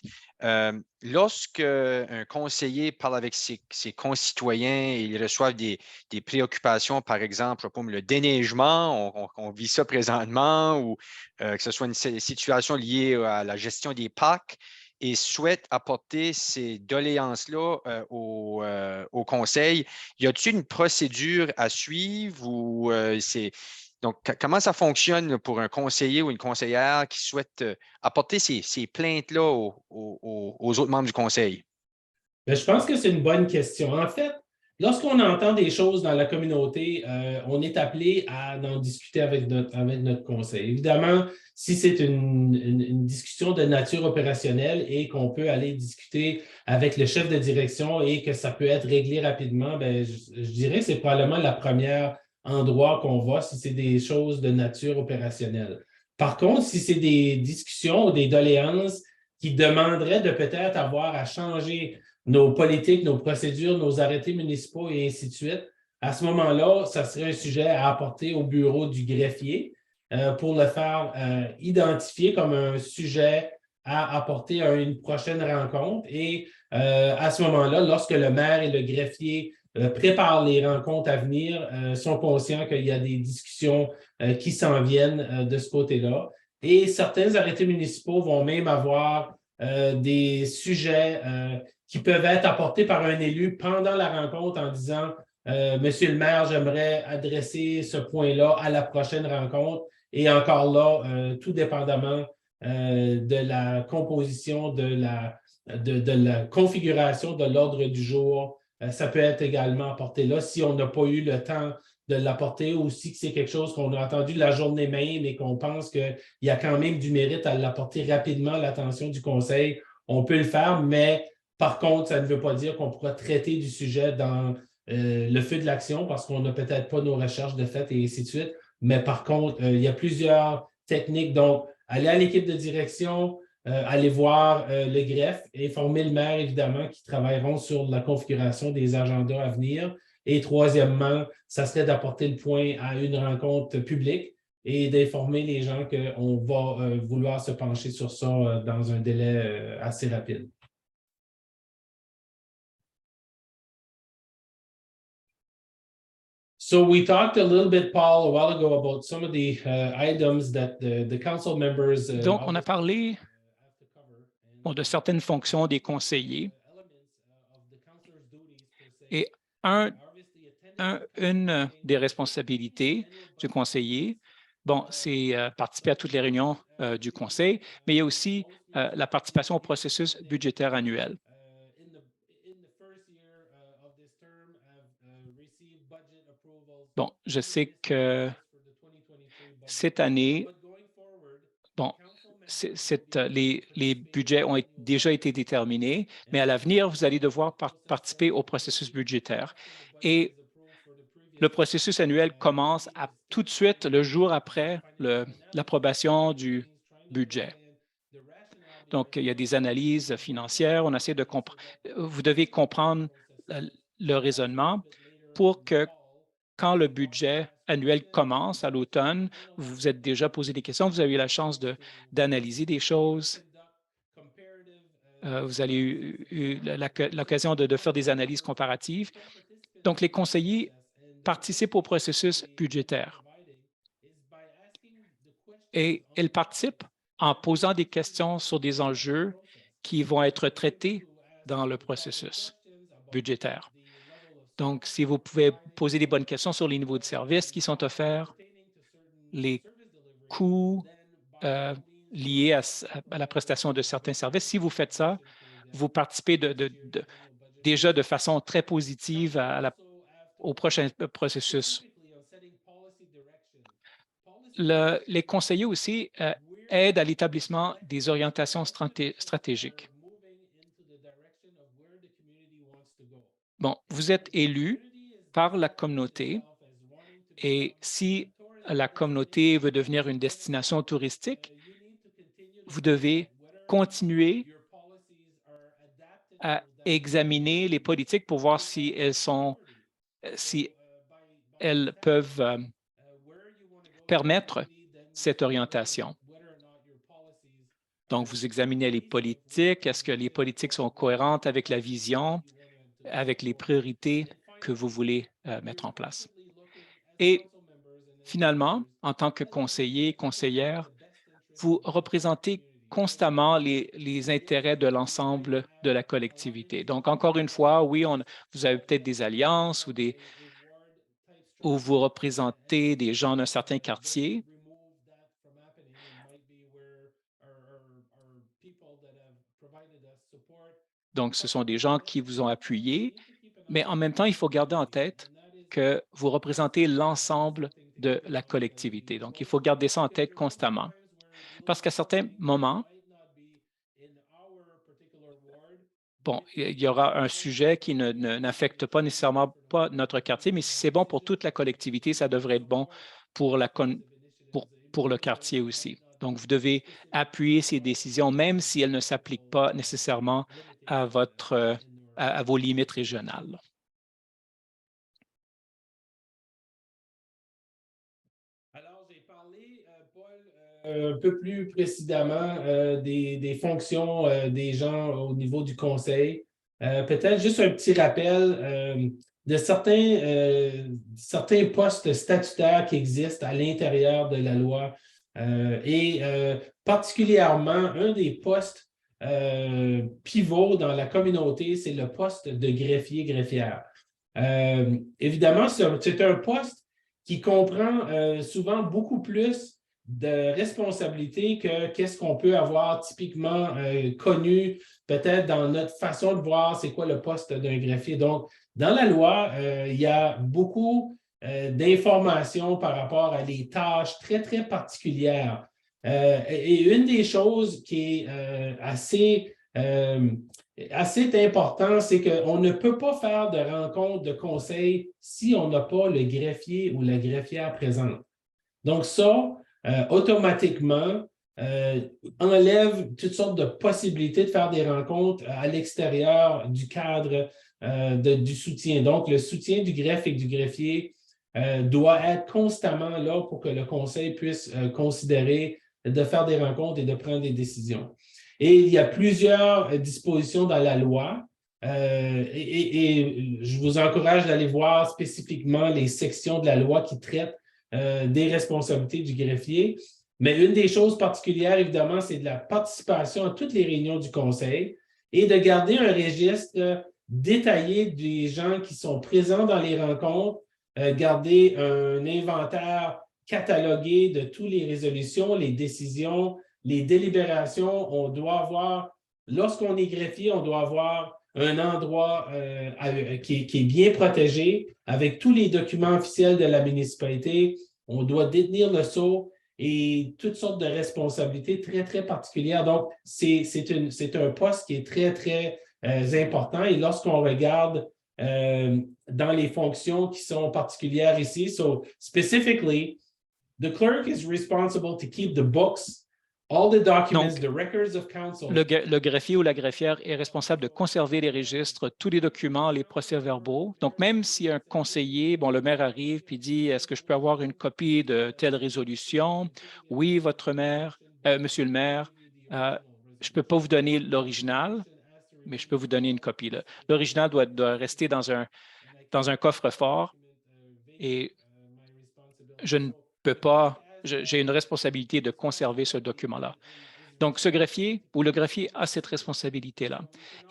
Lorsque un conseiller parle avec ses concitoyens et ils reçoivent des préoccupations, par exemple, comme le déneigement, on vit ça présentement, ou que ce soit une situation liée à la gestion des parcs, et souhaitent apporter ces doléances-là au conseil, y a-t-il une procédure à suivre ou c'est. Donc, comment ça fonctionne pour un conseiller ou une conseillère qui souhaite apporter ces plaintes-là aux autres membres du conseil? Bien, je pense que c'est une bonne question. En fait, lorsqu'on entend des choses dans la communauté, on est appelé à en discuter avec notre conseil. Évidemment, si c'est une discussion de nature opérationnelle et qu'on peut aller discuter avec le chef de direction et que ça peut être réglé rapidement, bien, je dirais que c'est probablement la première endroit qu'on va si c'est des choses de nature opérationnelle. Par contre, si c'est des discussions ou des doléances qui demanderaient de peut-être avoir à changer nos politiques, nos procédures, nos arrêtés municipaux et ainsi de suite, à ce moment-là, ça serait un sujet à apporter au bureau du greffier pour le faire identifier comme un sujet à apporter à une prochaine rencontre. Et à ce moment-là, lorsque le maire et le greffier préparent les rencontres à venir, sont conscients qu'il y a des discussions qui s'en viennent de ce côté-là. Et certains arrêtés municipaux vont même avoir des sujets qui peuvent être apportés par un élu pendant la rencontre en disant Monsieur le maire, j'aimerais adresser ce point-là à la prochaine rencontre. Et encore là, tout dépendamment de la composition, de la configuration de l'ordre du jour, ça peut être également apporté là si on n'a pas eu le temps de l'apporter ou si c'est quelque chose qu'on a entendu la journée même et qu'on pense qu'il y a quand même du mérite à l'apporter rapidement à l'attention du conseil. On peut le faire, mais par contre, ça ne veut pas dire qu'on pourra traiter du sujet dans le feu de l'action parce qu'on n'a peut-être pas nos recherches de fait et ainsi de suite. Mais par contre, il y a plusieurs techniques. Donc, aller à l'équipe de direction, aller voir le greffe, informer le maire, évidemment, qui travailleront sur la configuration des agendas à venir. Et troisièmement, ça serait d'apporter le point à une rencontre publique et d'informer les gens qu'on va vouloir se pencher sur ça dans un délai assez rapide. So we talked a little bit, Paul, a while ago about some of the items that the council members. Donc, on a parlé de certaines fonctions des conseillers. Et une des responsabilités du conseiller, bon, c'est participer à toutes les réunions du conseil, mais il y a aussi la participation au processus budgétaire annuel. Bon, je sais que cette année, bon, les budgets ont déjà été déterminés, mais à l'avenir, vous allez devoir participer au processus budgétaire. Et le processus annuel commence tout de suite le jour après l'approbation du budget. Donc, il y a des analyses financières. On essaie de comprendre. Vous devez comprendre le raisonnement pour que quand le budget annuel commence à l'automne, vous vous êtes déjà posé des questions, vous avez eu la chance d'analyser des choses. Vous avez eu l'occasion de faire des analyses comparatives. Donc, les conseillers participent au processus budgétaire. Et ils participent en posant des questions sur des enjeux qui vont être traités dans le processus budgétaire. Donc, si vous pouvez poser des bonnes questions sur les niveaux de services qui sont offerts, les coûts liés à la prestation de certains services, si vous faites ça, vous participez déjà de façon très positive au prochain processus. Les conseillers aussi aident à l'établissement des orientations stratégiques. Bon, vous êtes élu par la communauté et si la communauté veut devenir une destination touristique, vous devez continuer à examiner les politiques pour voir si elles peuvent permettre cette orientation. Donc, vous examinez les politiques. Est-ce que les politiques sont cohérentes avec la vision, avec les priorités que vous voulez mettre en place? Et finalement, en tant que conseiller, conseillère, vous représentez constamment les intérêts de l'ensemble de la collectivité. Donc, encore une fois, oui, vous avez peut-être des alliances où vous représentez des gens d'un certain quartier. Donc, ce sont des gens qui vous ont appuyé, mais en même temps, il faut garder en tête que vous représentez l'ensemble de la collectivité. Donc, il faut garder ça en tête constamment. Parce qu'à certains moments, bon, il y aura un sujet qui n'affecte pas nécessairement pas notre quartier, mais si c'est bon pour toute la collectivité, ça devrait être bon pour le quartier aussi. Donc, vous devez appuyer ces décisions, même si elles ne s'appliquent pas nécessairement à vos limites régionales. Alors, j'ai parlé, Paul, un peu plus précisément des fonctions des gens au niveau du conseil. Peut-être juste un petit rappel de certains postes statutaires qui existent à l'intérieur de la loi. Particulièrement, un des postes pivots dans la communauté, c'est le poste de greffier-greffière. Évidemment, c'est un poste qui comprend souvent beaucoup plus de responsabilités que qu'est-ce qu'on peut avoir typiquement connu peut-être dans notre façon de voir c'est quoi le poste d'un greffier. Donc, dans la loi, il y a beaucoup d'informations par rapport à des tâches très, très particulières. Et une des choses qui est assez important, c'est qu'on ne peut pas faire de rencontre de conseil si on n'a pas le greffier ou la greffière présente. Donc ça, automatiquement, enlève toutes sortes de possibilités de faire des rencontres à l'extérieur du cadre du soutien. Donc, le soutien du greffe et du greffier doit être constamment là pour que le conseil puisse considérer de faire des rencontres et de prendre des décisions. Et il y a plusieurs dispositions dans la loi et je vous encourage d'aller voir spécifiquement les sections de la loi qui traitent des responsabilités du greffier. Mais une des choses particulières, évidemment, c'est de la participation à toutes les réunions du conseil et de garder un registre détaillé des gens qui sont présents dans les rencontres, garder un inventaire catalogué de toutes les résolutions, les décisions, les délibérations. On doit avoir, lorsqu'on est greffier, on doit avoir un endroit qui est bien protégé avec tous les documents officiels de la municipalité. On doit détenir le sceau et toutes sortes de responsabilités très, très particulières. Donc, c'est un poste qui est très, très important. Et lorsqu'on regarde dans les fonctions qui sont particulières ici, so specifically, the clerk is responsible to keep the books, all the documents, Donc, the records of council. le greffier ou la greffière est responsable de conserver les registres, tous les documents, les procès-verbaux. Donc, même si un conseiller, bon, le maire arrive puis dit, est-ce que je peux avoir une copie de telle résolution? Oui, votre maire, monsieur le maire, je ne peux pas vous donner l'original, mais je peux vous donner une copie. L'original doit rester dans un coffre-fort et je ne peux pas, j'ai une responsabilité de conserver ce document-là. Donc, ce greffier ou le greffier a cette responsabilité-là.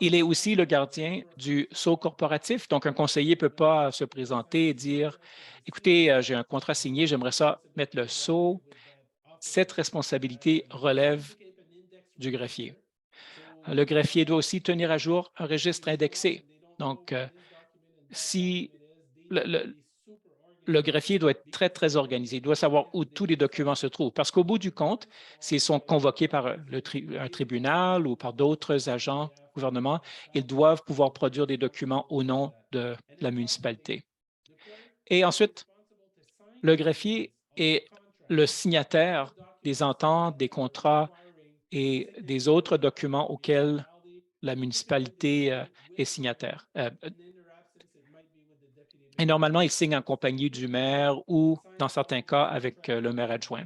Il est aussi le gardien du sceau corporatif. Donc, un conseiller ne peut pas se présenter et dire, écoutez, j'ai un contrat signé, j'aimerais ça mettre le sceau. Cette responsabilité relève du greffier. Le greffier doit aussi tenir à jour un registre indexé. Donc, si le greffier doit être très, très organisé. Il doit savoir où tous les documents se trouvent. Parce qu'au bout du compte, s'ils sont convoqués par un tribunal ou par d'autres agents du gouvernement, ils doivent pouvoir produire des documents au nom de la municipalité. Et ensuite, le greffier est le signataire des ententes, des contrats et des autres documents auxquels la municipalité est signataire. Et normalement, il signe en compagnie du maire ou, dans certains cas, avec le maire adjoint.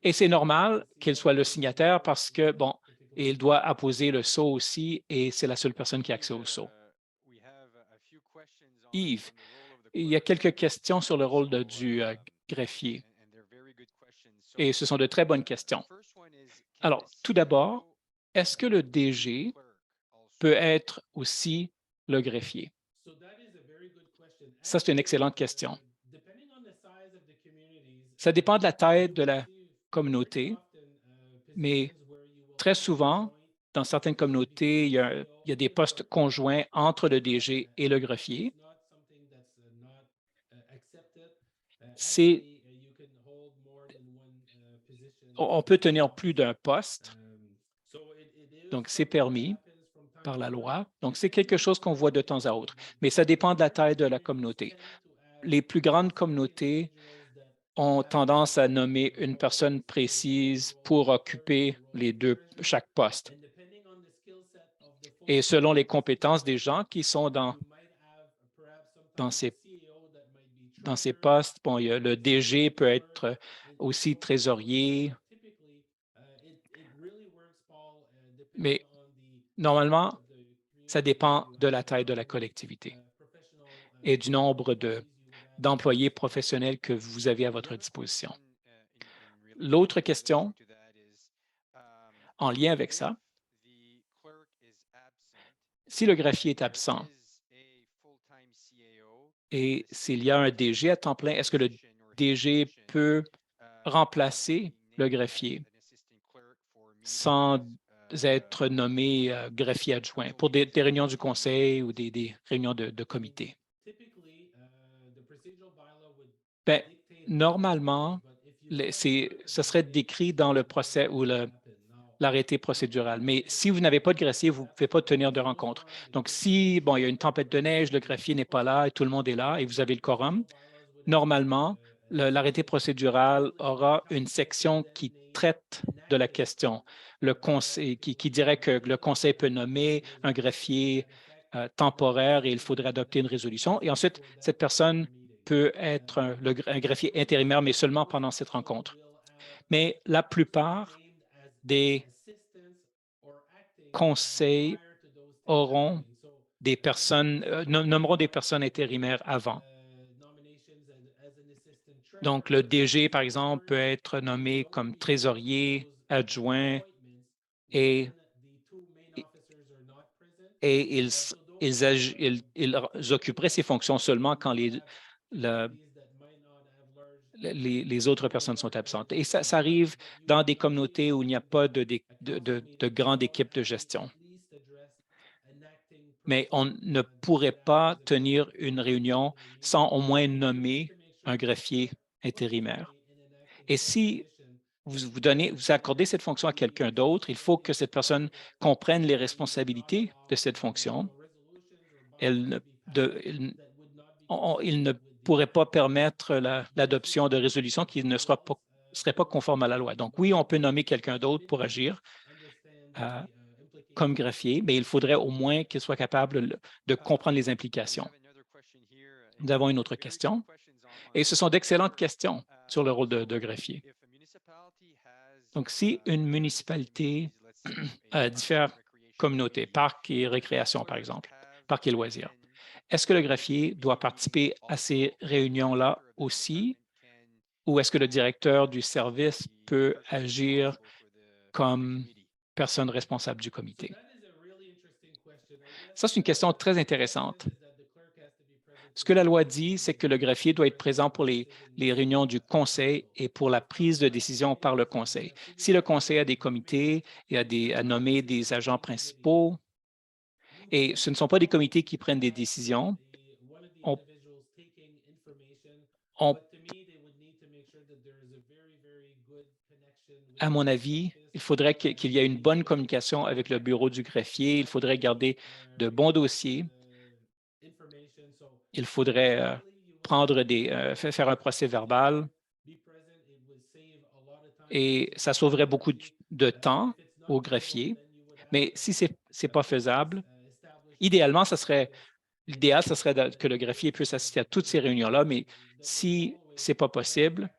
Et c'est normal qu'il soit le signataire parce que, bon, il doit apposer le sceau aussi et c'est la seule personne qui a accès au sceau. Yves, il y a quelques questions sur le rôle du greffier et ce sont de très bonnes questions. Alors, tout d'abord, est-ce que le DG peut être aussi le greffier? Ça, c'est une excellente question. Ça dépend de la taille de la communauté, mais très souvent, dans certaines communautés, il y a des postes conjoints entre le DG et le greffier. On peut tenir plus d'un poste, donc c'est permis par la loi. Donc, c'est quelque chose qu'on voit de temps à autre, mais ça dépend de la taille de la communauté. Les plus grandes communautés ont tendance à nommer une personne précise pour occuper chaque poste. Et selon les compétences des gens qui sont dans ces postes, bon, le DG peut être aussi trésorier, mais normalement, ça dépend de la taille de la collectivité et du nombre d'employés professionnels que vous avez à votre disposition. L'autre question en lien avec ça, si le greffier est absent et s'il y a un DG à temps plein, est-ce que le DG peut remplacer le greffier sans être nommé greffier adjoint pour des réunions du conseil ou des réunions de comité? Bien, normalement, ce serait décrit dans le procès ou l'arrêté procédural. Mais si vous n'avez pas de greffier, vous ne pouvez pas tenir de rencontre. Donc, si, bon, il y a une tempête de neige, le greffier n'est pas là et tout le monde est là et vous avez le quorum, normalement, l'arrêté procédural aura une section qui traite de la question, le conseil, qui dirait que le conseil peut nommer un greffier temporaire et il faudrait adopter une résolution. Et ensuite, cette personne peut être un greffier intérimaire, mais seulement pendant cette rencontre. Mais la plupart des conseils auront des personnes, nommeront des personnes intérimaires avant. Donc, le DG, par exemple, peut être nommé comme trésorier, adjoint, et ils occuperaient ces fonctions seulement quand les autres personnes sont absentes. Et ça arrive dans des communautés où il n'y a pas de grande équipe de gestion. Mais on ne pourrait pas tenir une réunion sans au moins nommer un greffier intérimaire. Et si vous accordez cette fonction à quelqu'un d'autre, il faut que cette personne comprenne les responsabilités de cette fonction. Il ne pourrait pas permettre l'adoption de résolutions qui ne seraient pas conformes à la loi. Donc oui, on peut nommer quelqu'un d'autre pour agir comme greffier, mais il faudrait au moins qu'il soit capable de comprendre les implications. Nous avons une autre question, et ce sont d'excellentes questions sur le rôle de greffier. Donc, si une municipalité a différentes communautés, parcs et récréation, par exemple, parcs et loisirs, est-ce que le greffier doit participer à ces réunions-là aussi, ou est-ce que le directeur du service peut agir comme personne responsable du comité? Ça, c'est une question très intéressante. Ce que la loi dit, c'est que le greffier doit être présent pour les réunions du conseil et pour la prise de décision par le conseil. Si le conseil a des comités et a nommé des agents principaux, et ce ne sont pas des comités qui prennent des décisions, à mon avis, il faudrait qu'il y ait une bonne communication avec le bureau du greffier. Il faudrait garder de bons dossiers. Il faudrait faire un procès verbal et ça sauverait beaucoup de temps au greffier. Mais si ce n'est pas faisable, idéalement, l'idéal, ce serait que le greffier puisse assister à toutes ces réunions-là, mais si ce n'est pas possible,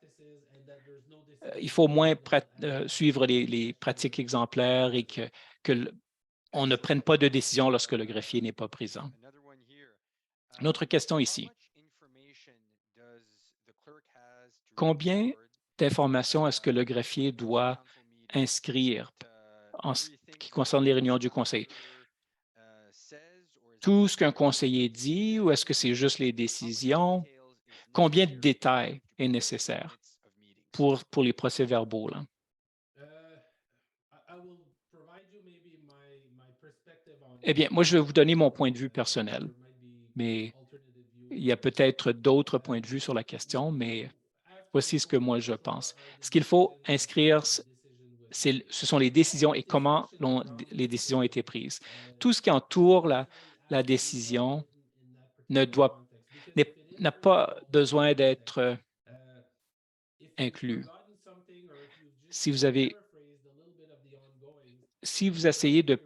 il faut au moins suivre les pratiques exemplaires et qu'on ne prenne pas de décision lorsque le greffier n'est pas présent. Une autre question ici. Combien d'informations est-ce que le greffier doit inscrire en ce qui concerne les réunions du conseil? Tout ce qu'un conseiller dit ou est-ce que c'est juste les décisions? Combien de détails est nécessaire pour les procès-verbaux? Eh bien, moi, je vais vous donner mon point de vue personnel, mais il y a peut-être d'autres points de vue sur la question, mais voici ce que moi, je pense. Ce qu'il faut inscrire, ce sont les décisions et comment les décisions ont été prises. Tout ce qui entoure la décision n'a pas besoin d'être inclus. Si vous essayez de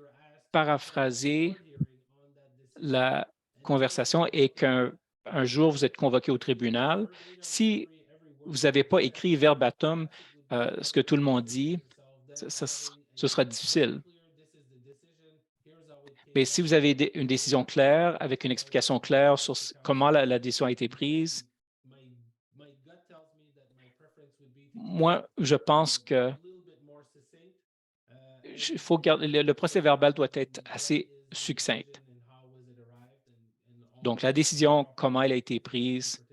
paraphraser la conversation et qu'un jour vous êtes convoqué au tribunal, si vous n'avez pas écrit verbatim ce que tout le monde dit, ce sera difficile. Mais si vous avez une décision claire, avec une explication claire sur comment la décision a été prise, moi, je pense que le procès verbal doit être assez succinct. Donc, la décision, comment elle a été prise,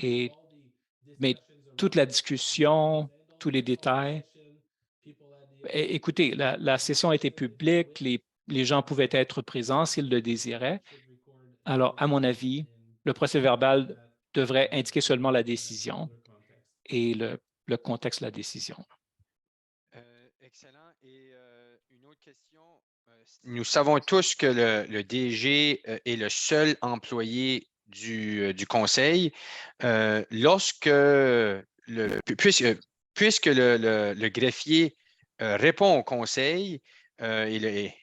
mais toute la discussion, tous les détails. Écoutez, la session a été publique, les gens pouvaient être présents s'ils le désiraient. Alors, à mon avis, le procès verbal devrait indiquer seulement la décision et le contexte de la décision. Excellent. Et une autre question. Nous savons tous que le DG est le seul employé du conseil. Puisque le greffier répond au conseil, il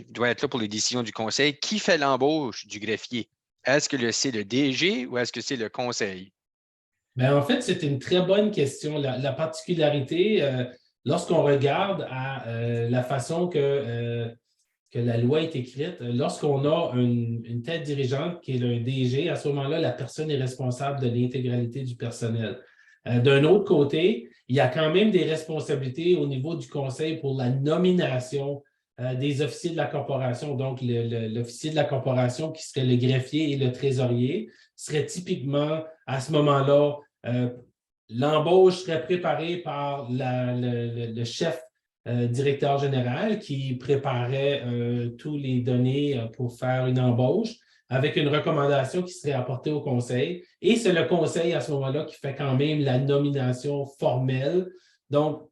doit être là pour les décisions du conseil, qui fait l'embauche du greffier? Est-ce que c'est le DG ou est-ce que c'est le conseil? Bien, en fait, c'est une très bonne question. La particularité, lorsqu'on regarde à la façon que la loi est écrite, lorsqu'on a une tête dirigeante qui est le DG, à ce moment-là, la personne est responsable de l'intégralité du personnel. D'un autre côté, il y a quand même des responsabilités au niveau du conseil pour la nomination des officiers de la corporation. Donc, l'officier de la corporation qui serait le greffier et le trésorier serait typiquement à ce moment-là L'embauche serait préparée par le chef directeur général qui préparait tous les données pour faire une embauche avec une recommandation qui serait apportée au conseil. Et c'est le conseil à ce moment-là qui fait quand même la nomination formelle. Donc,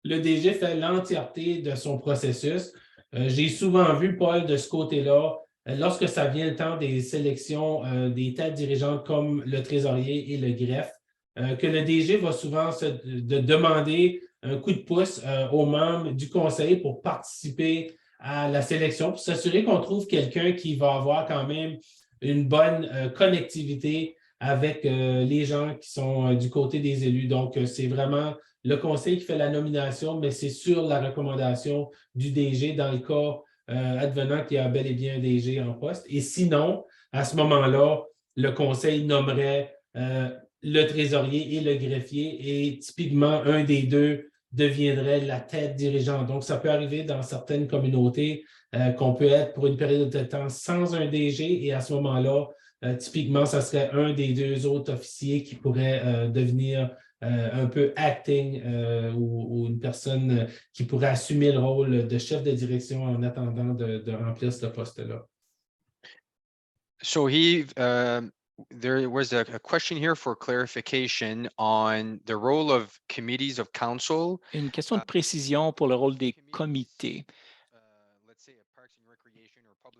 le DG fait l'entièreté de son processus. J'ai souvent vu, Paul, de ce côté-là, lorsque ça vient le temps des sélections des têtes dirigeantes comme le trésorier et le greffe, que le DG va souvent demander un coup de pouce aux membres du conseil pour participer à la sélection, pour s'assurer qu'on trouve quelqu'un qui va avoir quand même une bonne connectivité avec les gens qui sont du côté des élus. Donc, c'est vraiment le conseil qui fait la nomination, mais c'est sur la recommandation du DG dans le cas advenant qu'il y a bel et bien un DG en poste. Et sinon, à ce moment-là, le conseil nommerait le trésorier et le greffier et typiquement, un des deux deviendrait la tête dirigeante. Donc, ça peut arriver dans certaines communautés qu'on peut être pour une période de temps sans un DG et à ce moment-là, typiquement, ça serait un des deux autres officiers qui pourrait devenir un peu acting ou une personne qui pourrait assumer le rôle de chef de direction en attendant de remplir ce poste-là. So there was a question here for clarification on the role of committees of council. Une question de précision pour le rôle des comités.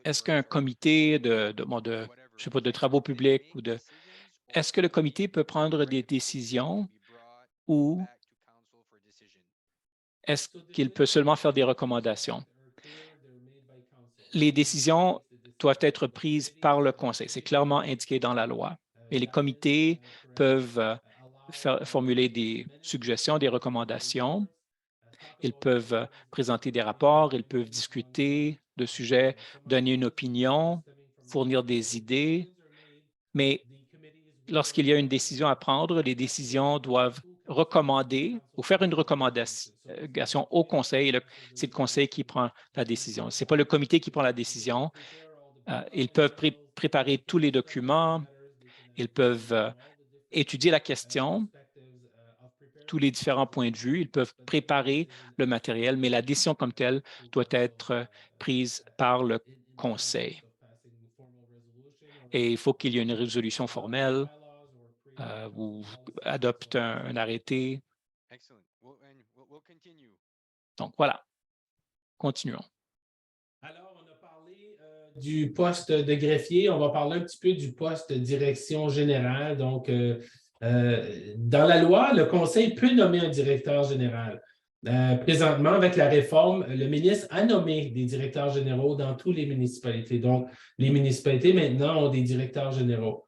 Est-ce qu'un comité je sais pas, de travaux publics ou est-ce que le comité peut prendre des décisions ou est-ce qu'il peut seulement faire des recommandations? Les décisions doivent être prises par le conseil. C'est clairement indiqué dans la loi. Et les comités peuvent formuler des suggestions, des recommandations. Ils peuvent présenter des rapports, ils peuvent discuter de sujets, donner une opinion, fournir des idées. Mais lorsqu'il y a une décision à prendre, les décisions doivent recommander ou faire une recommandation au conseil. C'est le conseil qui prend la décision. Ce n'est pas le comité qui prend la décision. Ils peuvent préparer tous les documents. Ils peuvent étudier la question, tous les différents points de vue. Ils peuvent préparer le matériel, mais la décision comme telle doit être prise par le conseil. Et il faut qu'il y ait une résolution formelle ou adopte un arrêté. Donc, voilà. Continuons. Alors, on a parlé du poste de greffier. On va parler un petit peu du poste de direction générale. Donc, dans la loi, le conseil peut nommer un directeur général. Présentement, avec la réforme, le ministre a nommé des directeurs généraux dans toutes les municipalités. Donc, les municipalités, maintenant, ont des directeurs généraux.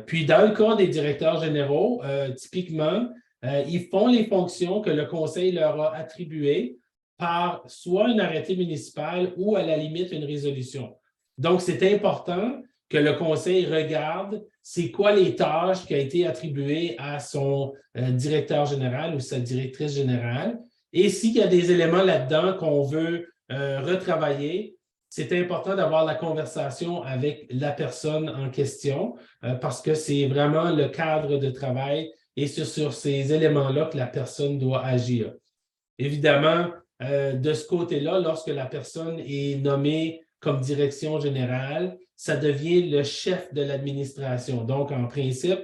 Puis, dans le cas des directeurs généraux, typiquement, ils font les fonctions que le conseil leur a attribuées par soit un arrêté municipal ou, à la limite, une résolution. Donc, c'est important que le conseil regarde c'est quoi les tâches qui ont été attribuées à son directeur général ou sa directrice générale. Et s'il y a des éléments là-dedans qu'on veut retravailler, c'est important d'avoir la conversation avec la personne en question parce que c'est vraiment le cadre de travail et sur ces éléments-là que la personne doit agir. Évidemment, de ce côté-là, lorsque la personne est nommée comme direction générale, ça devient le chef de l'administration. Donc, en principe,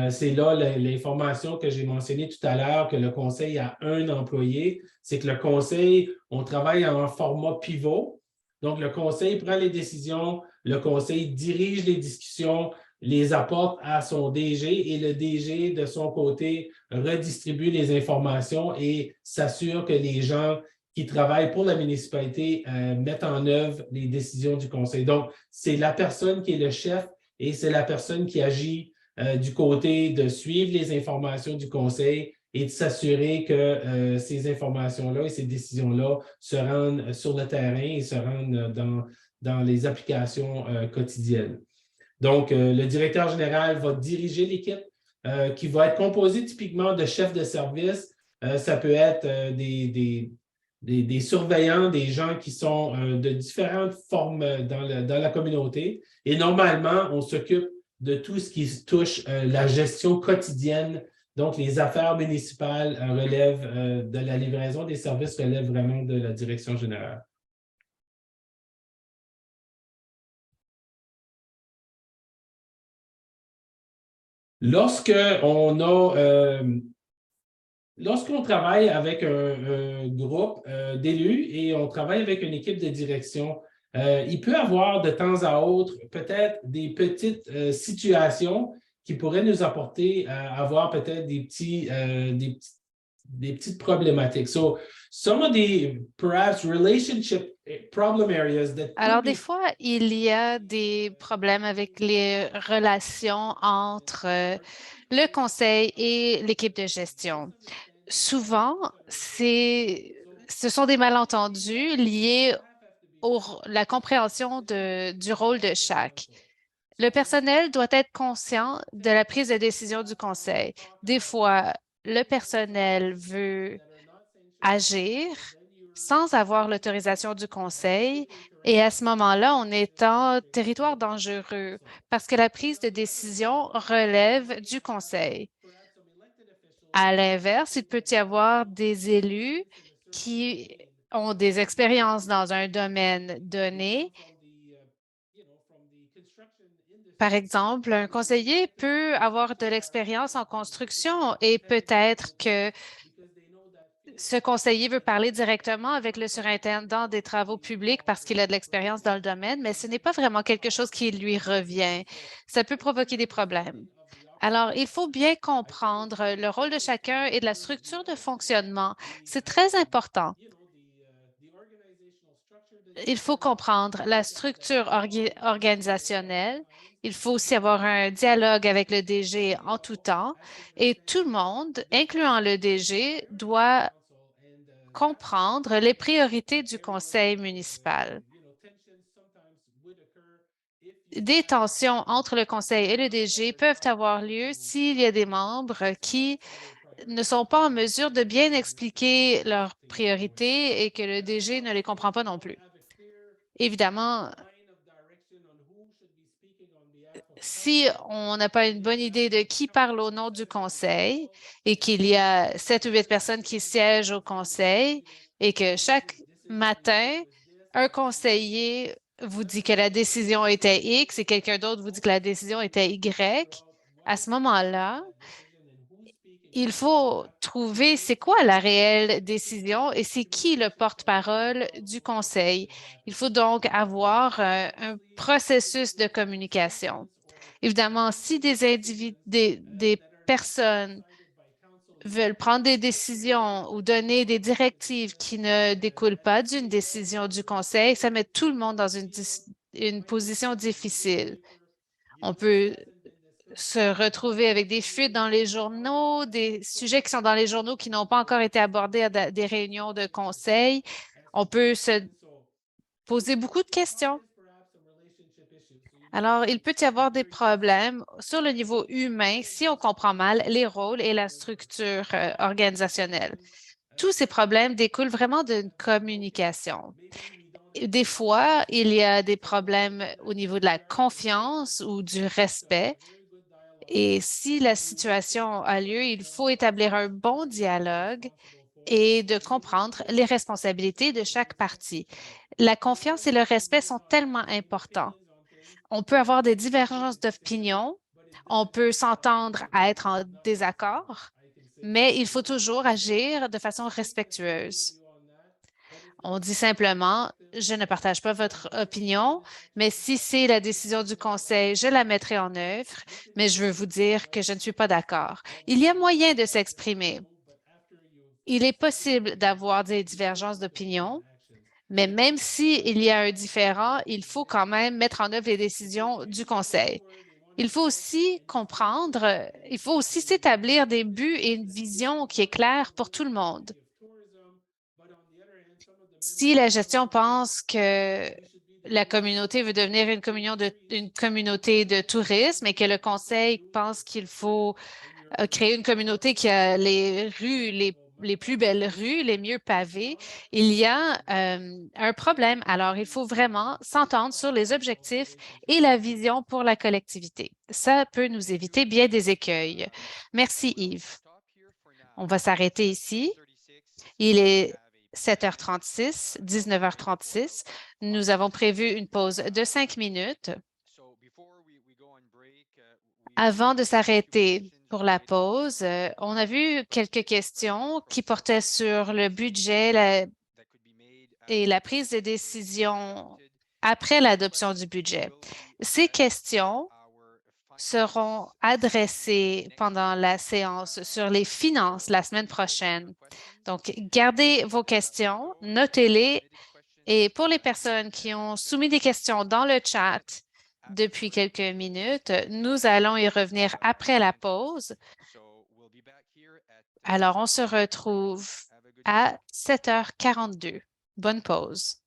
c'est là l'information que j'ai mentionnée tout à l'heure, que le conseil a un employé. C'est que le conseil, on travaille en format pivot. Donc, le conseil prend les décisions, le conseil dirige les discussions, les apporte à son DG et le DG, de son côté, redistribue les informations et s'assure que les gens qui travaillent pour la municipalité mettent en œuvre les décisions du conseil. Donc, c'est la personne qui est le chef et c'est la personne qui agit du côté de suivre les informations du conseil et de s'assurer que ces informations-là et ces décisions-là se rendent sur le terrain et se rendent dans les applications quotidiennes. Donc, le directeur général va diriger l'équipe qui va être composée typiquement de chefs de service. Ça peut être des surveillants, des gens qui sont de différentes formes dans la communauté. Et normalement, on s'occupe de tout ce qui touche la gestion quotidienne. Donc, les affaires municipales relèvent de la livraison des services, relèvent vraiment de la direction générale. Lorsqu'on travaille avec un groupe d'élus et on travaille avec une équipe de direction, il peut y avoir de temps à autre peut-être des petites situations qui pourraient nous apporter à avoir peut-être des petites problématiques. So, some of the perhaps relationship problem areas that Alors, could des be fois, il y a des problèmes avec les relations entre le conseil et l'équipe de gestion. Souvent, ce sont des malentendus liés à la compréhension du rôle de chaque. Le personnel doit être conscient de la prise de décision du conseil. Des fois, le personnel veut agir sans avoir l'autorisation du conseil et à ce moment-là, on est en territoire dangereux parce que la prise de décision relève du conseil. À l'inverse, il peut y avoir des élus qui ont des expériences dans un domaine donné. Par exemple, un conseiller peut avoir de l'expérience en construction et peut-être que ce conseiller veut parler directement avec le surintendant des travaux publics parce qu'il a de l'expérience dans le domaine, mais ce n'est pas vraiment quelque chose qui lui revient. Ça peut provoquer des problèmes. Alors, il faut bien comprendre le rôle de chacun et de la structure de fonctionnement. C'est très important. Il faut comprendre la structure organisationnelle. Il faut aussi avoir un dialogue avec le DG en tout temps et tout le monde, incluant le DG, doit comprendre les priorités du conseil municipal. Des tensions entre le conseil et le DG peuvent avoir lieu s'il y a des membres qui ne sont pas en mesure de bien expliquer leurs priorités et que le DG ne les comprend pas non plus. Évidemment, si on n'a pas une bonne idée de qui parle au nom du conseil et qu'il y a 7 ou 8 personnes qui siègent au conseil et que chaque matin, un conseiller vous dit que la décision était X et quelqu'un d'autre vous dit que la décision était Y, à ce moment-là, il faut trouver c'est quoi la réelle décision et c'est qui le porte-parole du conseil. Il faut donc avoir un processus de communication. Évidemment, si des personnes veulent prendre des décisions ou donner des directives qui ne découlent pas d'une décision du conseil, ça met tout le monde dans une position difficile. On peut se retrouver avec des fuites dans les journaux, des sujets qui sont dans les journaux qui n'ont pas encore été abordés à des réunions de conseil. On peut se poser beaucoup de questions. Alors, il peut y avoir des problèmes sur le niveau humain si on comprend mal les rôles et la structure organisationnelle. Tous ces problèmes découlent vraiment d'une communication. Des fois, il y a des problèmes au niveau de la confiance ou du respect. Et si la situation a lieu, il faut établir un bon dialogue et de comprendre les responsabilités de chaque partie. La confiance et le respect sont tellement importants. On peut avoir des divergences d'opinion, on peut s'entendre à être en désaccord, mais il faut toujours agir de façon respectueuse. On dit simplement, je ne partage pas votre opinion, mais si c'est la décision du conseil, je la mettrai en œuvre, mais je veux vous dire que je ne suis pas d'accord. Il y a moyen de s'exprimer. Il est possible d'avoir des divergences d'opinion, mais même s'il y a un différend, il faut quand même mettre en œuvre les décisions du conseil. Il faut aussi comprendre, il faut aussi s'établir des buts et une vision qui est claire pour tout le monde. Si la gestion pense que la communauté veut devenir une communauté de tourisme et que le conseil pense qu'il faut créer une communauté qui a les rues les les plus belles rues, les mieux pavées, il y a un problème. Alors, il faut vraiment s'entendre sur les objectifs et la vision pour la collectivité. Ça peut nous éviter bien des écueils. Merci, Yves. On va s'arrêter ici. Il est 7h36, 19h36. Nous avons prévu une pause de 5 minutes. Avant de s'arrêter pour la pause, on a vu quelques questions qui portaient sur le budget et la prise de décision après l'adoption du budget. Ces questions seront adressées pendant la séance sur les finances la semaine prochaine. Donc, gardez vos questions, notez-les et pour les personnes qui ont soumis des questions dans le chat depuis quelques minutes, nous allons y revenir après la pause. Alors, on se retrouve à 7h42. Bonne pause.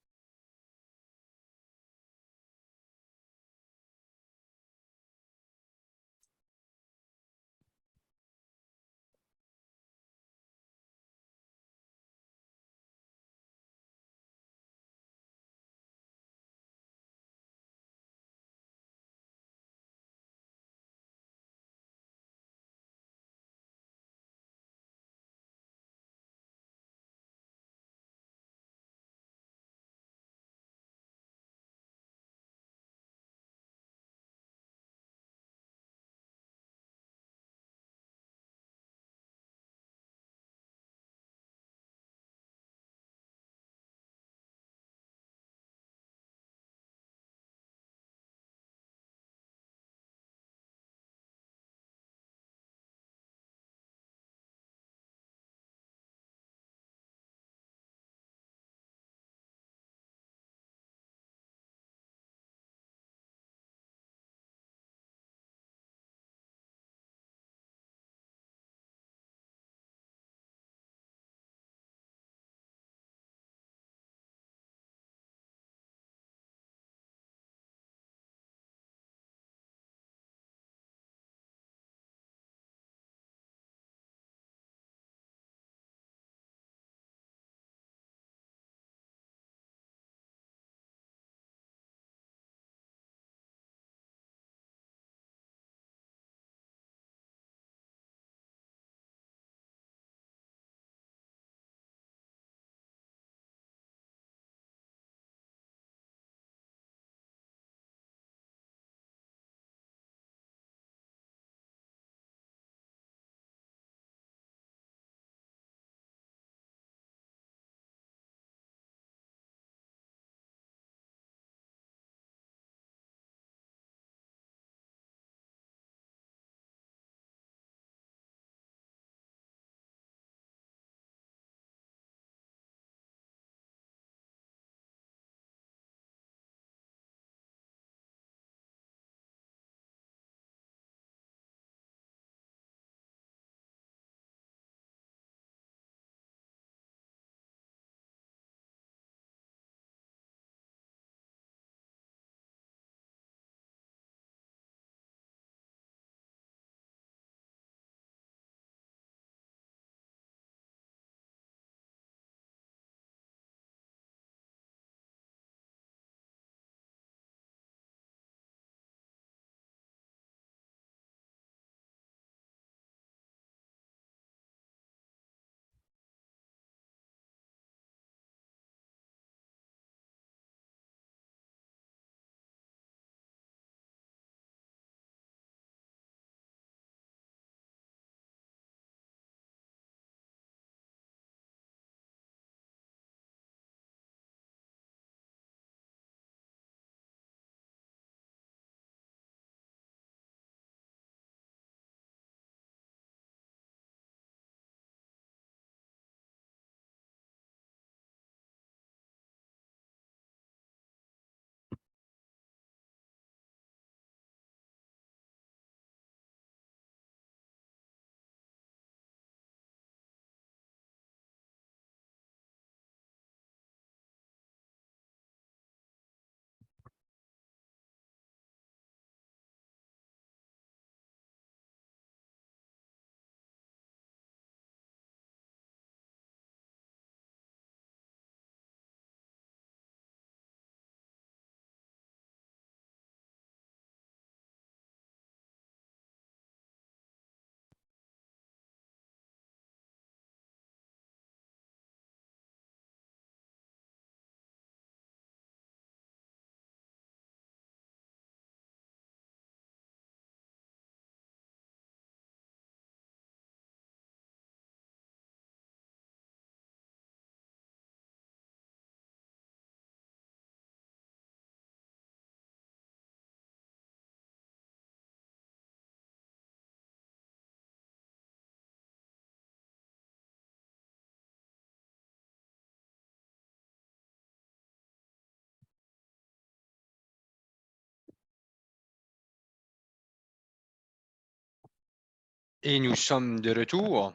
Et nous sommes de retour.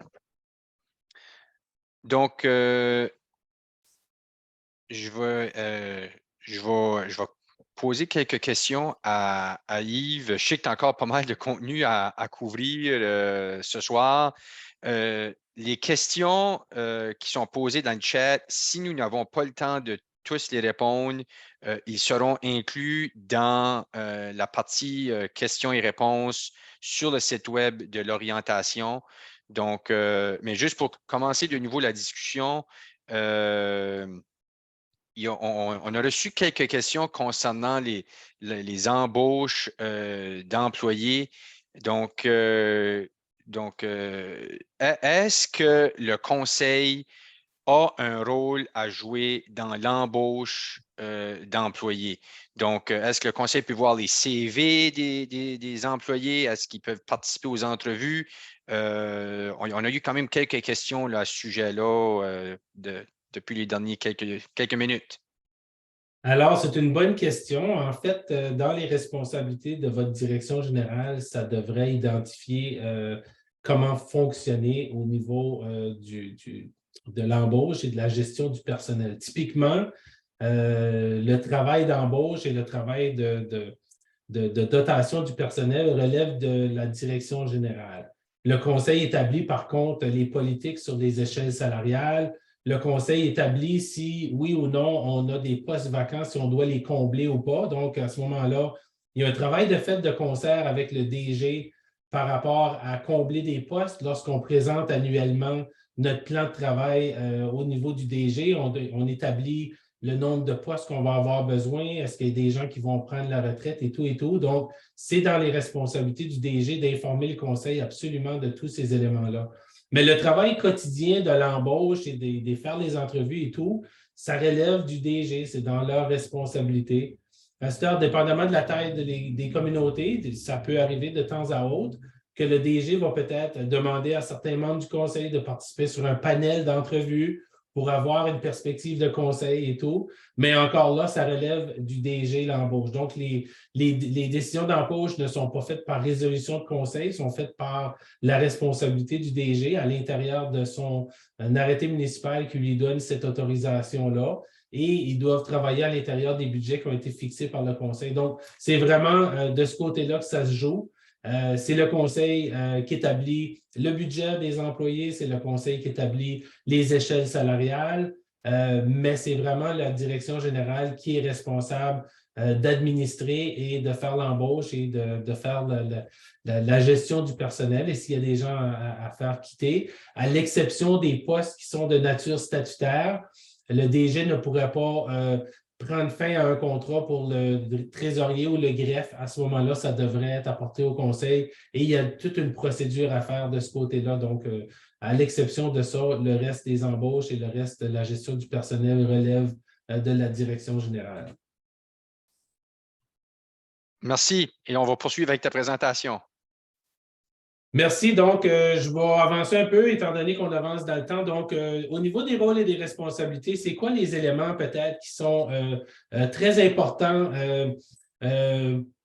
Donc, je vais poser quelques questions à Yves. Je sais que tu as encore pas mal de contenu à couvrir ce soir. Les questions qui sont posées dans le chat, si nous n'avons pas le temps de tous les répondre, ils seront inclus dans la partie questions et réponses sur le site web de l'orientation. Donc, mais juste pour commencer de nouveau la discussion, on a reçu quelques questions concernant les embauches d'employés. Donc, est-ce que le conseil a un rôle à jouer dans l'embauche d'employés? Donc, est-ce que le conseil peut voir les CV des employés? Est-ce qu'ils peuvent participer aux entrevues? On a eu quand même quelques questions là, à ce sujet-là depuis les derniers quelques minutes. Alors, c'est une bonne question. En fait, dans les responsabilités de votre direction générale, ça devrait identifier comment fonctionner au niveau de l'embauche et de la gestion du personnel. Typiquement, le travail d'embauche et le travail de dotation du personnel relève de la direction générale. Le conseil établit par contre les politiques sur des échelles salariales. Le conseil établit si, oui ou non, on a des postes vacants, si on doit les combler ou pas. Donc, à ce moment-là, il y a un travail de fait de concert avec le DG par rapport à combler des postes. Lorsqu'on présente annuellement notre plan de travail au niveau du DG, on établit le nombre de postes qu'on va avoir besoin, est-ce qu'il y a des gens qui vont prendre la retraite et tout et tout. Donc, c'est dans les responsabilités du DG d'informer le conseil absolument de tous ces éléments-là. Mais le travail quotidien de l'embauche et de faire les entrevues et tout, ça relève du DG, c'est dans leur responsabilité. Pasteur, dépendamment de la taille des communautés, ça peut arriver de temps à autre que le DG va peut-être demander à certains membres du conseil de participer sur un panel d'entrevues pour avoir une perspective de conseil et tout. Mais encore là, ça relève du DG, l'embauche. Donc, les décisions d'embauche ne sont pas faites par résolution de conseil, sont faites par la responsabilité du DG à l'intérieur de son arrêté municipal qui lui donne cette autorisation-là. Et ils doivent travailler à l'intérieur des budgets qui ont été fixés par le conseil. Donc, c'est vraiment de ce côté-là que ça se joue. C'est le conseil qui établit le budget des employés, c'est le conseil qui établit les échelles salariales, mais c'est vraiment la direction générale qui est responsable d'administrer et de faire l'embauche et de faire la gestion du personnel et s'il y a des gens à faire quitter, à l'exception des postes qui sont de nature statutaire, le DG ne pourrait pas prendre fin à un contrat pour le trésorier ou le greffe, à ce moment-là, ça devrait être apporté au conseil et il y a toute une procédure à faire de ce côté-là. Donc, à l'exception de ça, le reste des embauches et le reste de la gestion du personnel relève de la direction générale. Merci. Et on va poursuivre avec ta présentation. Merci. Donc, je vais avancer un peu étant donné qu'on avance dans le temps. Donc, au niveau des rôles et des responsabilités, c'est quoi les éléments peut-être qui sont très importants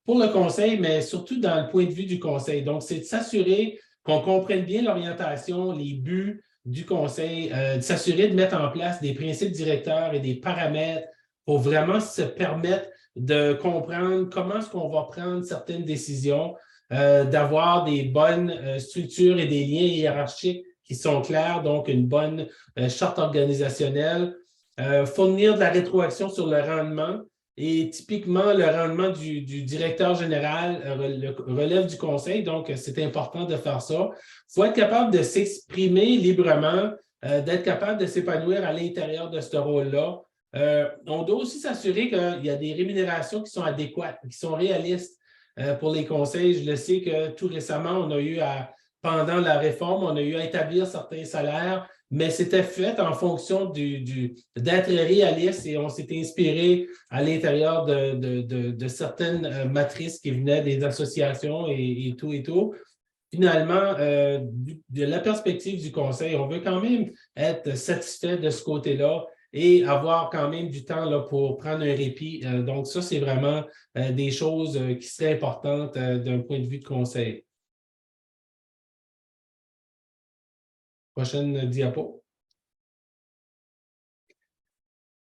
pour le conseil, mais surtout dans le point de vue du conseil? Donc, c'est de s'assurer qu'on comprenne bien l'orientation, les buts du conseil, de s'assurer de mettre en place des principes directeurs et des paramètres pour vraiment se permettre de comprendre comment est-ce qu'on va prendre certaines décisions, d'avoir des bonnes structures et des liens hiérarchiques qui sont clairs, donc une bonne charte organisationnelle, fournir de la rétroaction sur le rendement. Et typiquement, le rendement du directeur général relève du conseil, donc c'est important de faire ça. Il faut être capable de s'exprimer librement, d'être capable de s'épanouir à l'intérieur de ce rôle-là. On doit aussi s'assurer qu'il y a des rémunérations qui sont adéquates, qui sont réalistes. Pour les conseils, je le sais que tout récemment, on a eu pendant la réforme, on a eu à établir certains salaires, mais c'était fait en fonction d'être réaliste et on s'est inspiré à l'intérieur de certaines matrices qui venaient des associations et tout et tout. Finalement, de la perspective du conseil, on veut quand même être satisfait de ce côté-là et avoir quand même du temps là, pour prendre un répit. Donc, ça, c'est vraiment des choses qui seraient importantes d'un point de vue de conseil. Prochaine diapo.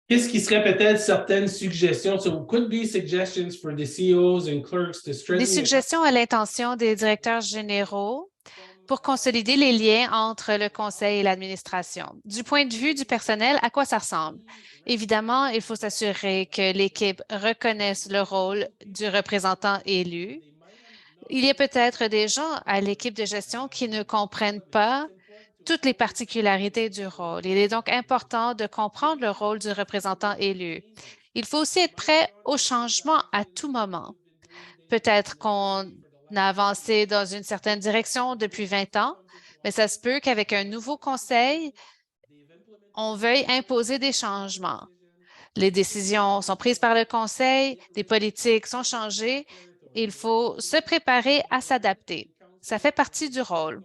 Qu'est-ce qui serait peut-être certaines suggestions? So, could be suggestions for the CEOs and clerks to strengthen Des suggestions à l'intention des directeurs généraux pour consolider les liens entre le conseil et l'administration. Du point de vue du personnel, à quoi ça ressemble? Évidemment, il faut s'assurer que l'équipe reconnaisse le rôle du représentant élu. Il y a peut-être des gens à l'équipe de gestion qui ne comprennent pas toutes les particularités du rôle. Il est donc important de comprendre le rôle du représentant élu. Il faut aussi être prêt au changement à tout moment. Peut-être qu'on a avancé dans une certaine direction depuis 20 ans, mais ça se peut qu'avec un nouveau conseil, on veuille imposer des changements. Les décisions sont prises par le conseil, des politiques sont changées. Il faut se préparer à s'adapter. Ça fait partie du rôle.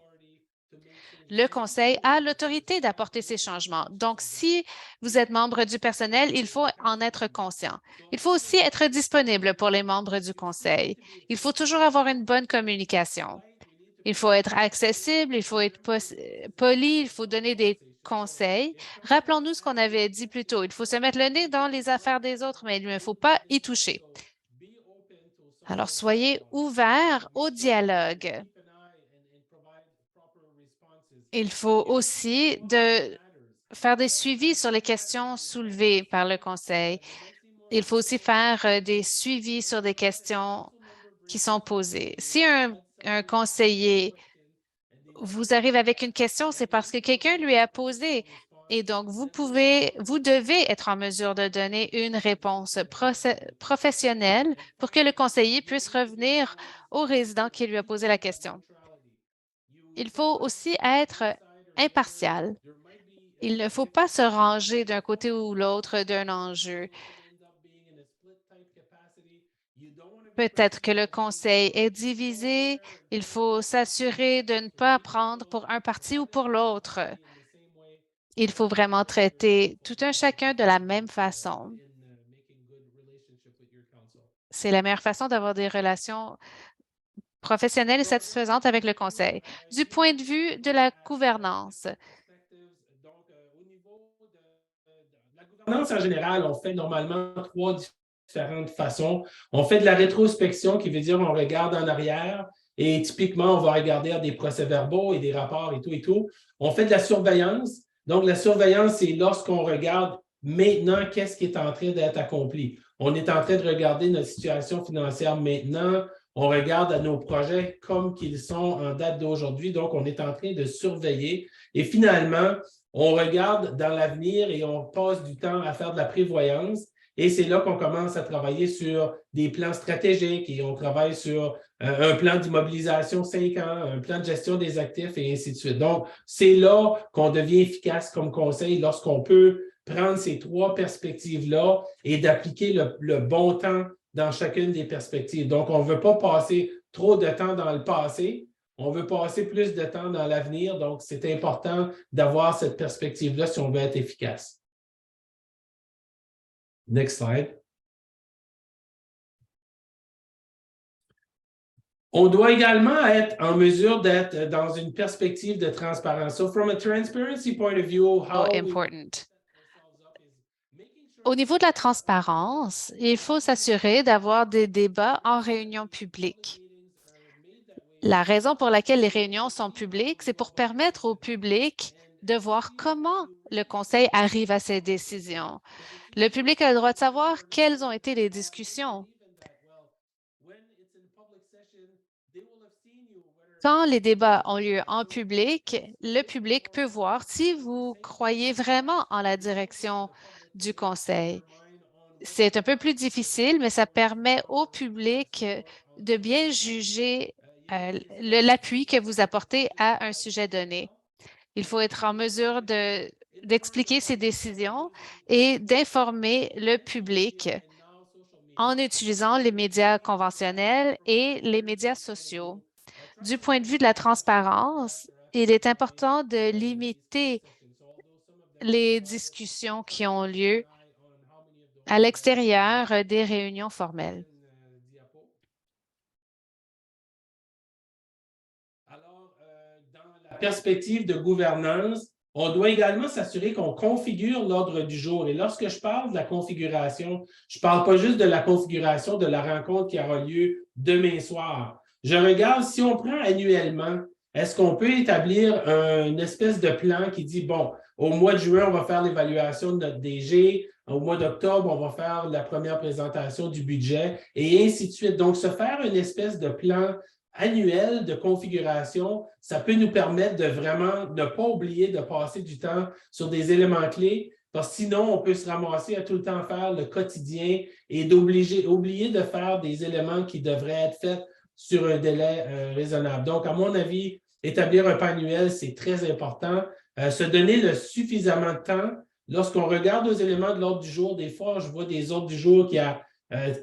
Le conseil a l'autorité d'apporter ces changements. Donc, si vous êtes membre du personnel, il faut en être conscient. Il faut aussi être disponible pour les membres du conseil. Il faut toujours avoir une bonne communication. Il faut être accessible, il faut être poli, il faut donner des conseils. Rappelons-nous ce qu'on avait dit plus tôt. Il faut se mettre le nez dans les affaires des autres, mais il ne faut pas y toucher. Alors, soyez ouverts au dialogue. Il faut aussi faire des suivis sur les questions soulevées par le conseil. Il faut aussi faire des suivis sur des questions qui sont posées. Si un conseiller vous arrive avec une question, c'est parce que quelqu'un lui a posé. Et donc, vous devez être en mesure de donner une réponse professionnelle pour que le conseiller puisse revenir au résident qui lui a posé la question. Il faut aussi être impartial. Il ne faut pas se ranger d'un côté ou l'autre d'un enjeu. Peut-être que le conseil est divisé. Il faut s'assurer de ne pas prendre pour un parti ou pour l'autre. Il faut vraiment traiter tout un chacun de la même façon. C'est la meilleure façon d'avoir des relations professionnelles et satisfaisantes avec le conseil. Du point de vue de la gouvernance, La gouvernance en général, on fait normalement trois différentes façons. On fait de la rétrospection, qui veut dire on regarde en arrière et typiquement, on va regarder des procès-verbaux et des rapports et tout et tout. On fait de la surveillance. Donc, la surveillance, c'est lorsqu'on regarde maintenant qu'est-ce qui est en train d'être accompli. On est en train de regarder notre situation financière maintenant. On regarde à nos projets comme qu'ils sont en date d'aujourd'hui. Donc, on est en train de surveiller. Et finalement, on regarde dans l'avenir et on passe du temps à faire de la prévoyance. Et c'est là qu'on commence à travailler sur des plans stratégiques et on travaille sur un plan d'immobilisation 5 ans, un plan de gestion des actifs et ainsi de suite. Donc, c'est là qu'on devient efficace comme conseil lorsqu'on peut prendre ces trois perspectives-là et d'appliquer le bon temps dans chacune des perspectives. Donc, on ne veut pas passer trop de temps dans le passé. On veut passer plus de temps dans l'avenir, donc c'est important d'avoir cette perspective-là si on veut être efficace. Next slide. On doit également être en mesure d'être dans une perspective de transparence. So from a transparency point of view, Au niveau de la transparence, il faut s'assurer d'avoir des débats en réunion publique. La raison pour laquelle les réunions sont publiques, c'est pour permettre au public de voir comment le conseil arrive à ses décisions. Le public a le droit de savoir quelles ont été les discussions. Quand les débats ont lieu en public, le public peut voir si vous croyez vraiment en la direction du conseil. C'est un peu plus difficile, mais ça permet au public de bien juger l'appui que vous apportez à un sujet donné. Il faut être en mesure d'expliquer ses décisions et d'informer le public en utilisant les médias conventionnels et les médias sociaux. Du point de vue de la transparence, il est important de limiter les discussions qui ont lieu à l'extérieur des réunions formelles. Alors, dans la perspective de gouvernance, on doit également s'assurer qu'on configure l'ordre du jour. Et lorsque je parle de la configuration, je ne parle pas juste de la configuration de la rencontre qui aura lieu demain soir. Je regarde, si on prend annuellement, est-ce qu'on peut établir une espèce de plan qui dit, bon, au mois de juin, on va faire l'évaluation de notre DG, au mois d'octobre, on va faire la première présentation du budget, et ainsi de suite. Donc, se faire une espèce de plan annuel de configuration, ça peut nous permettre de vraiment ne pas oublier de passer du temps sur des éléments clés, parce que sinon, on peut se ramasser à tout le temps faire le quotidien et oublier de faire des éléments qui devraient être faits sur un délai raisonnable. Donc, à mon avis, établir un plan annuel, c'est très important. Se donner suffisamment de temps. Lorsqu'on regarde aux éléments de l'ordre du jour, des fois, je vois des ordres du jour qui a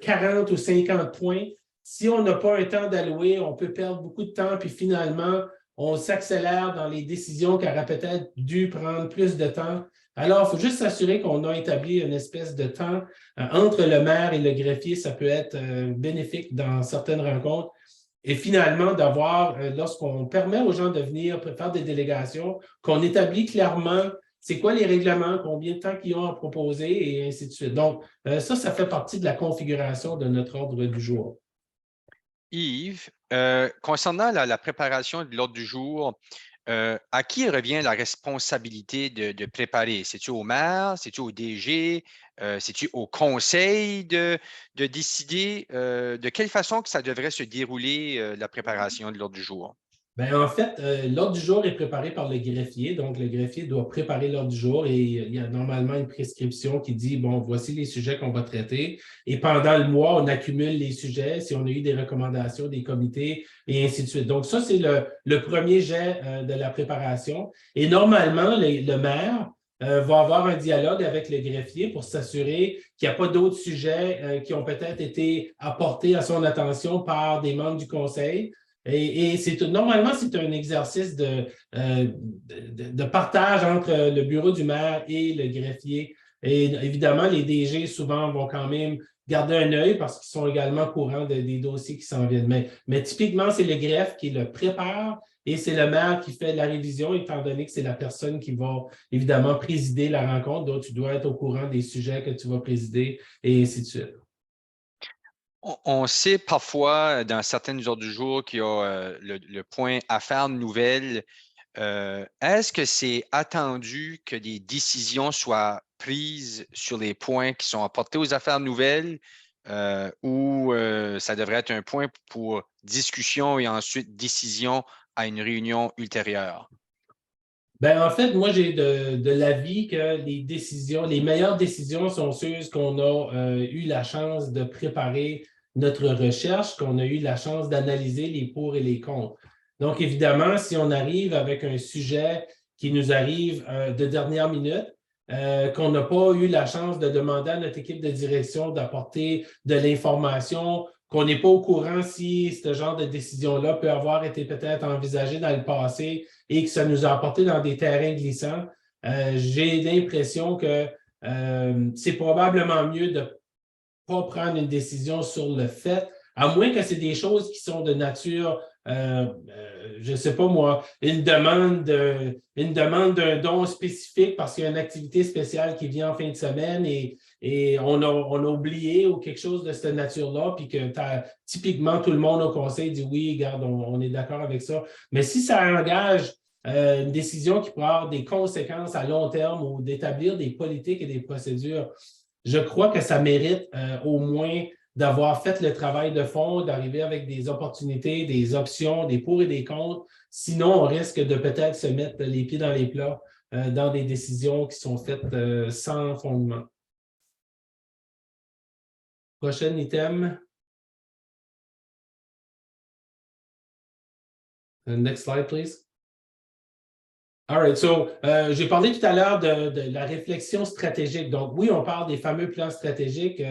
40 ou 50 points. Si on n'a pas un temps d'allouer, on peut perdre beaucoup de temps, puis finalement, on s'accélère dans les décisions qui auraient peut-être dû prendre plus de temps. Alors, il faut juste s'assurer qu'on a établi une espèce de temps entre le maire et le greffier. Ça peut être bénéfique dans certaines rencontres. Et finalement, d'avoir, lorsqu'on permet aux gens de venir faire des délégations, qu'on établit clairement c'est quoi les règlements, combien de temps qu'ils ont à proposer et ainsi de suite. Donc, ça fait partie de la configuration de notre ordre du jour. Yves, concernant la préparation de l'ordre du jour, à qui revient la responsabilité de préparer? C'est-tu au maire? C'est-tu au DG? C'est-tu au conseil de décider de quelle façon que ça devrait se dérouler la préparation de l'ordre du jour? Bien, en fait, l'ordre du jour est préparé par le greffier. Donc, le greffier doit préparer l'ordre du jour et il y a normalement une prescription qui dit, bon, voici les sujets qu'on va traiter. Et pendant le mois, on accumule les sujets, si on a eu des recommandations des comités et ainsi de suite. Donc, ça, c'est le premier jet de la préparation. Et normalement, le maire va avoir un dialogue avec le greffier pour s'assurer qu'il n'y a pas d'autres sujets qui ont peut-être été apportés à son attention par des membres du conseil. Et normalement, c'est un exercice de partage entre le bureau du maire et le greffier. Et évidemment, les DG, souvent, vont quand même garder un œil parce qu'ils sont également au courant des dossiers qui s'en viennent. Mais typiquement, c'est le greffe qui le prépare et c'est le maire qui fait la révision, étant donné que c'est la personne qui va évidemment présider la rencontre. Donc, tu dois être au courant des sujets que tu vas présider et ainsi de suite. On sait parfois dans certaines heures du jour qu'il y a le point affaires nouvelles. Est-ce que c'est attendu que des décisions soient prises sur les points qui sont apportés aux affaires nouvelles ou ça devrait être un point pour discussion et ensuite décision à une réunion ultérieure? Ben, en fait, moi, j'ai de l'avis que les meilleures décisions sont celles qu'on a eu la chance de préparer notre recherche, qu'on a eu la chance d'analyser les pour et les contre. Donc, évidemment, si on arrive avec un sujet qui nous arrive de dernière minute, qu'on n'a pas eu la chance de demander à notre équipe de direction d'apporter de l'information, qu'on n'est pas au courant si ce genre de décision-là peut avoir été peut-être envisagée dans le passé et que ça nous a apporté dans des terrains glissants, j'ai l'impression que c'est probablement mieux de ne pas prendre une décision sur le fait, à moins que c'est des choses qui sont de nature, je ne sais pas moi, une demande d'un don spécifique parce qu'il y a une activité spéciale qui vient en fin de semaine et on a oublié ou quelque chose de cette nature-là, puis que typiquement tout le monde au conseil dit oui, regarde, on est d'accord avec ça. Mais si ça engage une décision qui pourrait avoir des conséquences à long terme ou d'établir des politiques et des procédures, je crois que ça mérite au moins d'avoir fait le travail de fond, d'arriver avec des opportunités, des options, des pour et des contre. Sinon, on risque de peut-être se mettre les pieds dans les plats dans des décisions qui sont faites sans fondement. Prochain item. Next slide, please. All right, so j'ai parlé tout à l'heure de la réflexion stratégique. Donc, oui, on parle des fameux plans stratégiques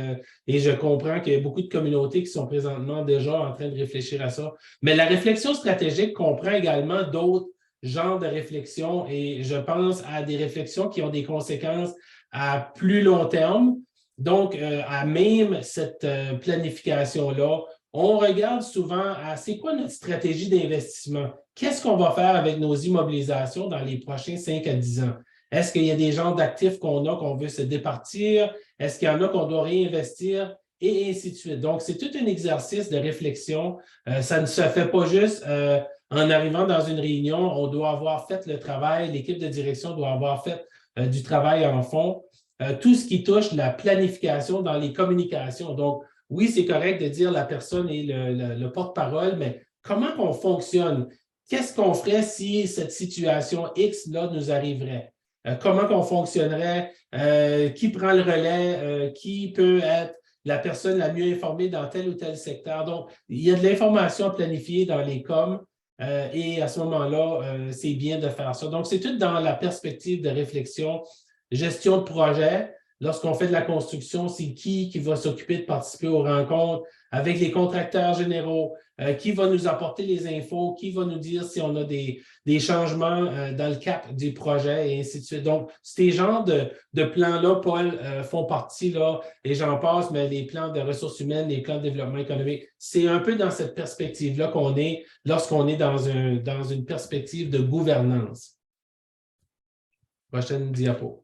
et je comprends qu'il y a beaucoup de communautés qui sont présentement déjà en train de réfléchir à ça. Mais la réflexion stratégique comprend également d'autres genres de réflexions et je pense à des réflexions qui ont des conséquences à plus long terme. Donc, à même cette planification-là, on regarde souvent à c'est quoi notre stratégie d'investissement? Qu'est-ce qu'on va faire avec nos immobilisations dans les prochains 5 à 10 ans? Est-ce qu'il y a des genres d'actifs qu'on veut se départir? Est-ce qu'il y en a qu'on doit réinvestir? Et ainsi de suite. Donc, c'est tout un exercice de réflexion. Ça ne se fait pas juste en arrivant dans une réunion. On doit avoir fait le travail, l'équipe de direction doit avoir fait du travail en fond. Tout ce qui touche la planification dans les communications. Donc, oui, c'est correct de dire la personne est le porte-parole, mais comment qu'on fonctionne? Qu'est-ce qu'on ferait si cette situation X-là nous arriverait? Comment qu'on fonctionnerait? Qui prend le relais? Qui peut être la personne la mieux informée dans tel ou tel secteur? Donc, il y a de l'information planifiée dans les coms et à ce moment-là, c'est bien de faire ça. Donc, c'est tout dans la perspective de réflexion, gestion de projet. Lorsqu'on fait de la construction, c'est qui va s'occuper de participer aux rencontres avec les contracteurs généraux, qui va nous apporter les infos, qui va nous dire si on a des changements dans le cap du projet et ainsi de suite. Donc, ces genres de plans-là, Paul, font partie, là, et j'en passe, mais les plans de ressources humaines, les plans de développement économique, c'est un peu dans cette perspective-là qu'on est lorsqu'on est dans une perspective de gouvernance. Prochaine diapo.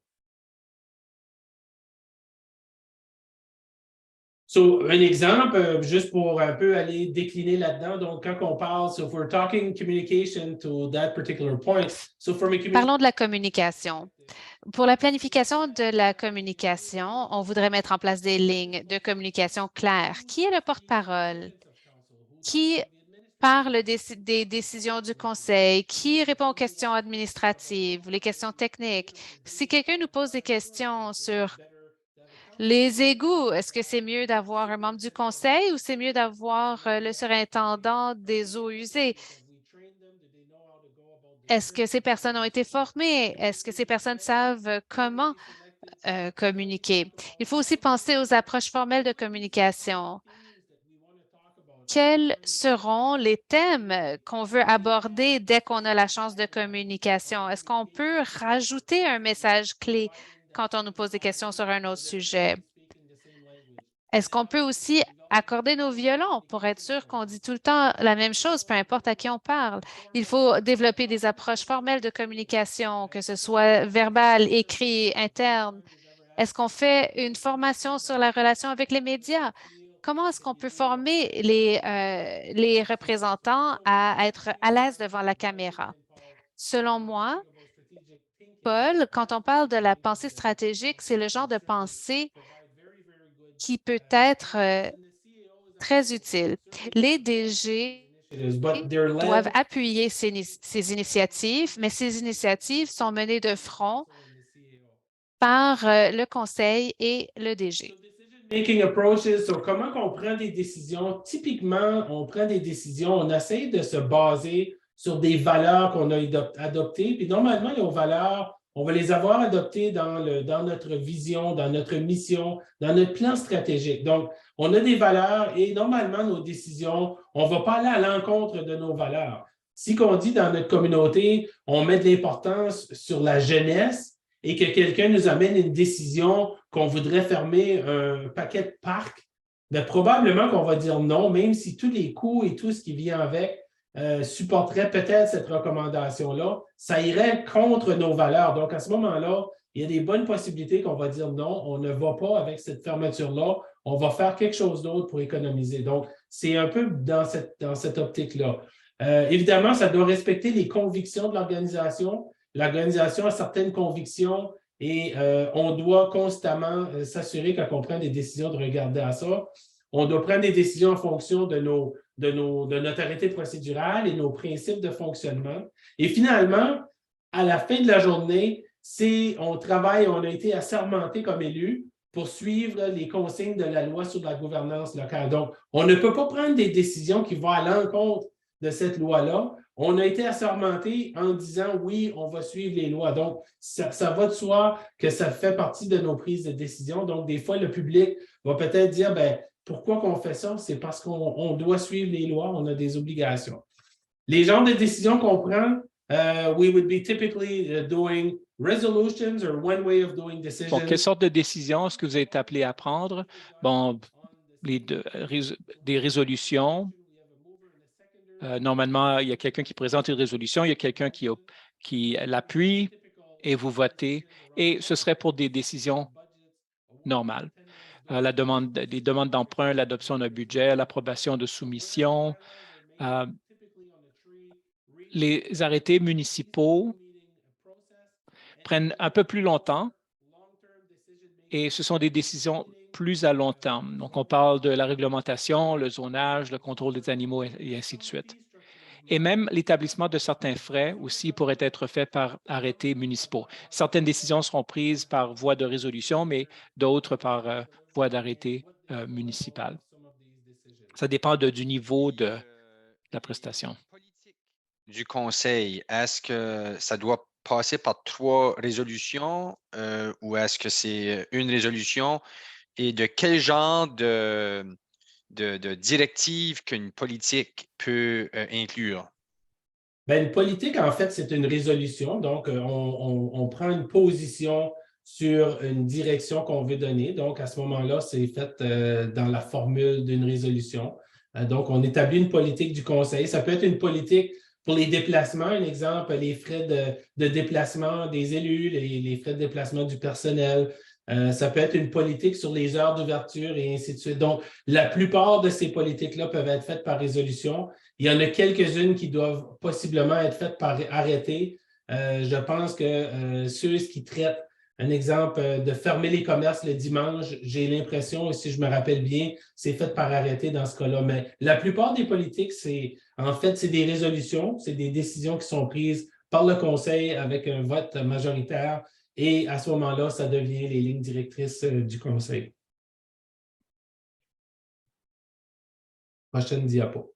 So, un exemple, juste pour un peu aller décliner là-dedans. Donc, quand on parle, so if we're talking communication to that particular point, so from a Parlons de la communication. Pour la planification de la communication, on voudrait mettre en place des lignes de communication claires. Qui est le porte-parole? Qui parle des décisions du conseil? Qui répond aux questions administratives, les questions techniques? Si quelqu'un nous pose des questions sur les égouts, est-ce que c'est mieux d'avoir un membre du conseil ou c'est mieux d'avoir le surintendant des eaux usées? Est-ce que ces personnes ont été formées? Est-ce que ces personnes savent comment communiquer? Il faut aussi penser aux approches formelles de communication. Quels seront les thèmes qu'on veut aborder dès qu'on a la chance de communication? Est-ce qu'on peut rajouter un message clé quand on nous pose des questions sur un autre sujet? Est-ce qu'on peut aussi accorder nos violons pour être sûr qu'on dit tout le temps la même chose, peu importe à qui on parle? Il faut développer des approches formelles de communication, que ce soit verbal, écrit, interne. Est-ce qu'on fait une formation sur la relation avec les médias? Comment est-ce qu'on peut former les représentants à être à l'aise devant la caméra? Selon moi, Paul, quand on parle de la pensée stratégique, c'est le genre de pensée qui peut être très utile. Les DG doivent appuyer ces initiatives, mais ces initiatives sont menées de front par le conseil et le DG. Making approaches, so comment on prend des décisions? Typiquement, on prend des décisions, on essaie de se baser sur des valeurs qu'on a adoptées. Puis normalement, nos valeurs, on va les avoir adoptées dans notre vision, dans notre mission, dans notre plan stratégique. Donc, on a des valeurs et normalement, nos décisions, on ne va pas aller à l'encontre de nos valeurs. Si qu'on dit dans notre communauté, on met de l'importance sur la jeunesse, et que quelqu'un nous amène une décision qu'on voudrait fermer un paquet de parcs, bien, probablement qu'on va dire non, même si tous les coûts et tout ce qui vient avec supporterait peut-être cette recommandation-là, ça irait contre nos valeurs. Donc, à ce moment-là, il y a des bonnes possibilités qu'on va dire non, on ne va pas avec cette fermeture-là, on va faire quelque chose d'autre pour économiser. Donc, c'est un peu dans cette optique-là. Évidemment, ça doit respecter les convictions de l'organisation. L'organisation a certaines convictions et on doit constamment s'assurer quand on prend des décisions de regarder à ça. On doit prendre des décisions en fonction de notre arrêté procédural et nos principes de fonctionnement. Et finalement, à la fin de la journée, on travaille, on a été assermenté comme élu pour suivre les consignes de la loi sur la gouvernance locale. Donc, on ne peut pas prendre des décisions qui vont à l'encontre de cette loi-là. On a été assermenté en disant oui, on va suivre les lois. Donc, ça va de soi que ça fait partie de nos prises de décision. Donc, des fois, le public va peut-être dire, bien, pourquoi qu'on fait ça? C'est parce qu'on doit suivre les lois, on a des obligations. Les genres de décisions qu'on prend, we would be typically doing resolutions or one way of doing decisions. Bon, quelle sorte de décision est-ce que vous êtes appelé à prendre? Bon, des résolutions. Normalement, il y a quelqu'un qui présente une résolution, il y a quelqu'un qui l'appuie et vous votez. Et ce serait pour des décisions normales. Les demandes d'emprunt, l'adoption d'un budget, l'approbation de soumission, les arrêtés municipaux prennent un peu plus longtemps et ce sont des décisions plus à long terme. Donc, on parle de la réglementation, le zonage, le contrôle des animaux et ainsi de suite. Et même l'établissement de certains frais aussi pourrait être fait par arrêtés municipaux. Certaines décisions seront prises par voie de résolution, mais d'autres par voie d'arrêté municipal. Ça dépend du niveau de la prestation. Du conseil, est-ce que ça doit passer par 3 résolutions ou est-ce que c'est une résolution et de quel genre de directive qu'une politique peut inclure? Bien, une politique, en fait, c'est une résolution. Donc, on prend une position sur une direction qu'on veut donner. Donc, à ce moment-là, c'est fait dans la formule d'une résolution. Donc, on établit une politique du conseil. Ça peut être une politique pour les déplacements, un exemple, les frais de déplacement des élus, les frais de déplacement du personnel. Ça peut être une politique sur les heures d'ouverture et ainsi de suite. Donc, la plupart de ces politiques-là peuvent être faites par résolution. Il y en a quelques-unes qui doivent possiblement être faites par arrêté. Je pense que ceux qui traitent, un exemple, de fermer les commerces le dimanche, j'ai l'impression, et si je me rappelle bien, c'est fait par arrêté dans ce cas-là. Mais la plupart des politiques, c'est des résolutions, c'est des décisions qui sont prises par le Conseil avec un vote majoritaire. Et à ce moment-là, ça devient les lignes directrices du Conseil. Prochaine diapo.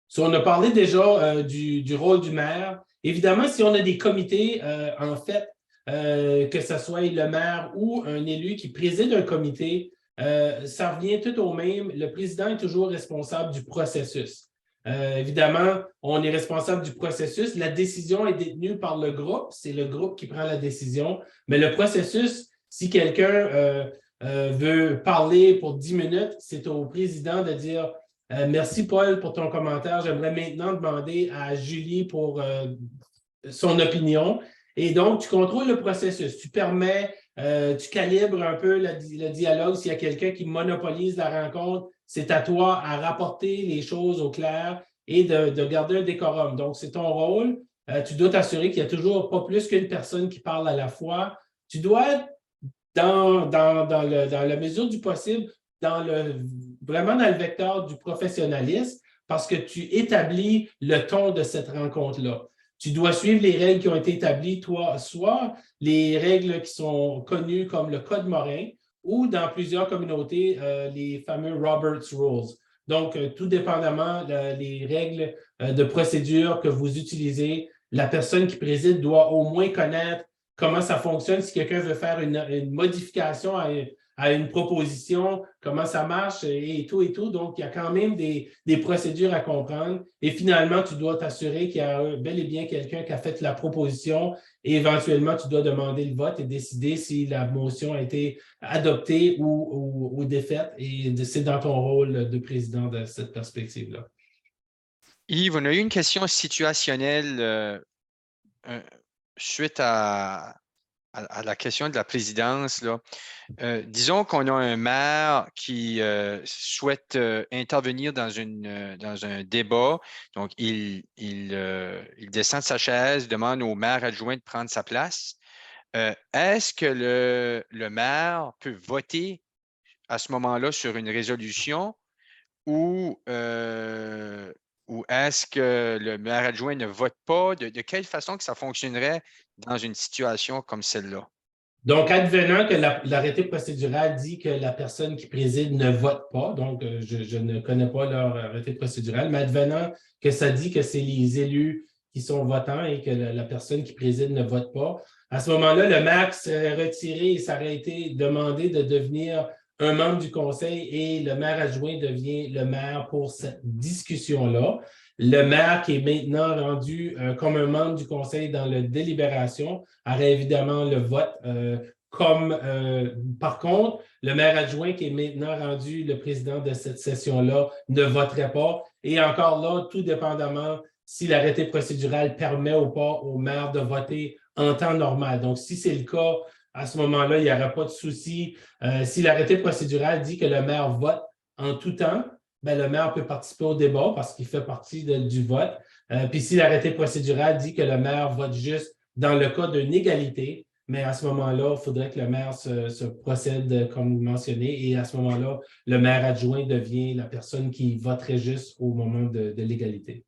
So, on a parlé déjà du rôle du maire. Évidemment, si on a des comités, en fait, que ce soit le maire ou un élu qui préside un comité, ça revient tout au même. Le président est toujours responsable du processus. Évidemment, on est responsable du processus. La décision est détenue par le groupe. C'est le groupe qui prend la décision. Mais le processus, si quelqu'un veut parler pour 10 minutes, c'est au président de dire merci, Paul, pour ton commentaire. J'aimerais maintenant demander à Julie pour son opinion. Et donc, tu contrôles le processus. Tu permets, tu calibres un peu le dialogue. S'il y a quelqu'un qui monopolise la rencontre, c'est à toi à rapporter les choses au clair et de garder un décorum. Donc, c'est ton rôle. Tu dois t'assurer qu'il n'y a toujours pas plus qu'une personne qui parle à la fois. Tu dois être dans la mesure du possible, vraiment dans le vecteur du professionnalisme, parce que tu établis le ton de cette rencontre-là. Tu dois suivre les règles qui ont été établies, toi, soit les règles qui sont connues comme le Code Morin ou dans plusieurs communautés, les fameux Roberts Rules. Donc, tout dépendamment des règles de procédure que vous utilisez, la personne qui préside doit au moins connaître comment ça fonctionne si quelqu'un veut faire une modification à une proposition, comment ça marche et tout et tout. Donc, il y a quand même des procédures à comprendre. Et finalement, tu dois t'assurer qu'il y a bel et bien quelqu'un qui a fait la proposition et éventuellement, tu dois demander le vote et décider si la motion a été adoptée ou défaite. Et c'est dans ton rôle de président de cette perspective-là. Yves, on a eu une question situationnelle suite à la question de la présidence. Là. Disons qu'on a un maire qui souhaite intervenir dans un débat. Donc, il descend de sa chaise, demande au maire adjoint de prendre sa place. Est-ce que le maire peut voter à ce moment-là sur une résolution ou est-ce que le maire adjoint ne vote pas? De quelle façon que ça fonctionnerait dans une situation comme celle-là? Donc, advenant que l'arrêté procédural dit que la personne qui préside ne vote pas, donc je ne connais pas leur arrêté procédural, mais advenant que ça dit que c'est les élus qui sont votants et que la personne qui préside ne vote pas, à ce moment-là, le maire serait retiré et ça aurait été demandé de devenir un membre du conseil et le maire adjoint devient le maire pour cette discussion-là. Le maire qui est maintenant rendu comme un membre du conseil dans la délibération aurait évidemment le vote Par contre, le maire adjoint qui est maintenant rendu le président de cette session-là ne voterait pas. Et encore là, tout dépendamment si l'arrêté procédural permet ou pas au maire de voter en temps normal. Donc, si c'est le cas, à ce moment-là, il n'y aura pas de souci. Si l'arrêté procédural dit que le maire vote en tout temps, ben, le maire peut participer au débat parce qu'il fait partie du vote. Puis si l'arrêté procédural dit que le maire vote juste dans le cas d'une égalité, mais à ce moment-là, il faudrait que le maire se procède comme vous mentionnez, et à ce moment-là, le maire adjoint devient la personne qui voterait juste au moment de l'égalité.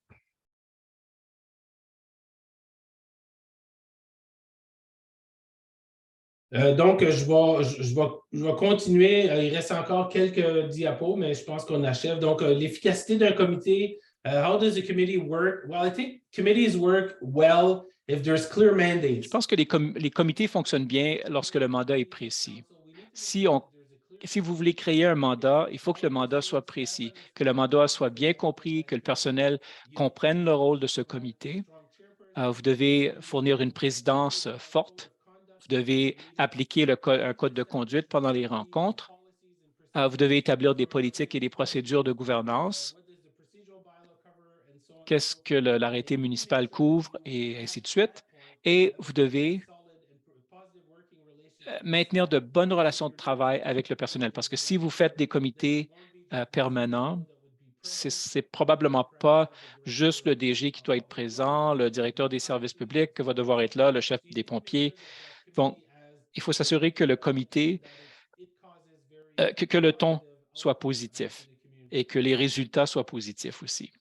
Donc, je vais continuer. Il reste encore quelques diapos, mais je pense qu'on achève. Donc, l'efficacité d'un comité. How does the committee work? Well, I think committees work well if there's clear mandates. Je pense que les comités fonctionnent bien lorsque le mandat est précis. Si vous voulez créer un mandat, il faut que le mandat soit précis, que le mandat soit bien compris, que le personnel comprenne le rôle de ce comité. Vous devez fournir une présidence forte. Vous devez appliquer un code de conduite pendant les rencontres. Vous devez établir des politiques et des procédures de gouvernance. Qu'est-ce que l'arrêté municipal couvre et ainsi de suite. Et vous devez maintenir de bonnes relations de travail avec le personnel parce que si vous faites des comités permanents, c'est probablement pas juste le DG qui doit être présent, le directeur des services publics qui va devoir être là, le chef des pompiers. Donc, il faut s'assurer que le comité, que le ton soit positif et que les résultats soient positifs aussi.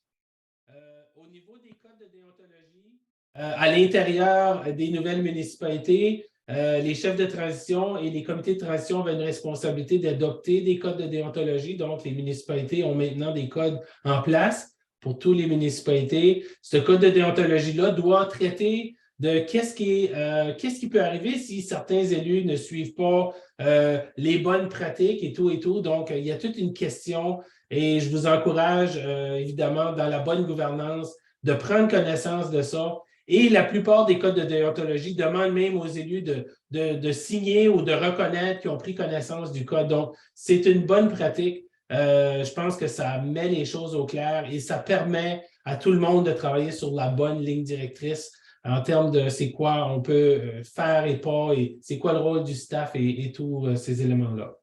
Au niveau des codes de déontologie, à l'intérieur des nouvelles municipalités, les chefs de transition et les comités de transition ont une responsabilité d'adopter des codes de déontologie. Donc, les municipalités ont maintenant des codes en place pour toutes les municipalités. Ce code de déontologie-là doit traiter de qu'est-ce qui peut arriver si certains élus ne suivent pas les bonnes pratiques et tout et tout. Donc, il y a toute une question et je vous encourage, évidemment, dans la bonne gouvernance, de connaissance de ça. Et la plupart des codes de déontologie demandent même aux élus de signer ou de reconnaître qu'ils ont pris connaissance du code. Donc, c'est une bonne pratique. Je pense que ça met les choses au clair et ça permet à tout le monde de travailler sur la bonne ligne directrice en termes de c'est quoi on peut faire et pas, et c'est quoi le rôle du staff et tous ces éléments-là.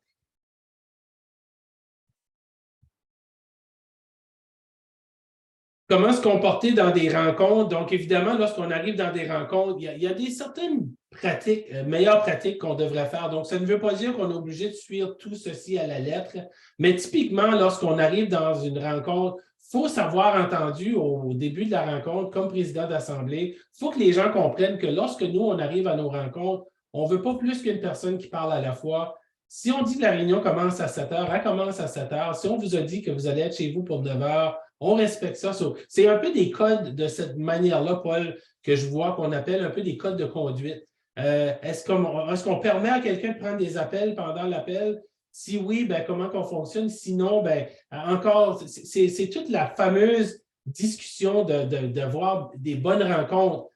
Comment se comporter dans des rencontres? Donc, évidemment, lorsqu'on arrive dans des rencontres, il y a certaines pratiques, meilleures pratiques qu'on devrait faire. Donc, ça ne veut pas dire qu'on est obligé de suivre tout ceci à la lettre, mais typiquement, lorsqu'on arrive dans une rencontre, il faut savoir entendu au début de la rencontre, comme président d'Assemblée, il faut que les gens comprennent que lorsque nous, on arrive à nos rencontres, on ne veut pas plus qu'une personne qui parle à la fois. Si on dit que la réunion commence à 7 heures, elle commence à 7 heures. Si on vous a dit que vous allez être chez vous pour 9 heures, on respecte ça. C'est un peu des codes de cette manière-là, Paul, que je vois qu'on appelle un peu des codes de conduite. Est-ce qu'on permet à quelqu'un de prendre des appels pendant l'appel? Si oui, ben, comment qu'on fonctionne? Sinon, ben, encore, c'est toute la fameuse discussion d'avoir des bonnes rencontres.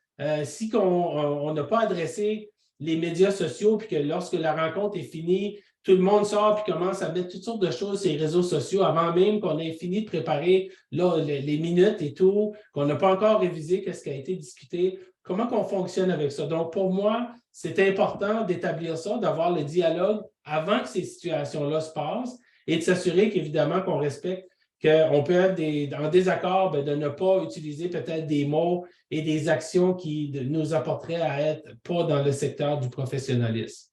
Si on n'a pas adressé les médias sociaux, puis que lorsque la rencontre est finie, tout le monde sort et commence à mettre toutes sortes de choses sur les réseaux sociaux avant même qu'on ait fini de préparer là, les minutes et tout, qu'on n'a pas encore révisé ce qui a été discuté. Comment qu'on fonctionne avec ça? Donc, pour moi, c'est important d'établir ça, d'avoir le dialogue avant que ces situations-là se passent et de s'assurer qu'évidemment qu'on respecte qu'on peut être en désaccord, de ne pas utiliser peut-être des mots et des actions qui nous apporteraient à être pas dans le secteur du professionnalisme.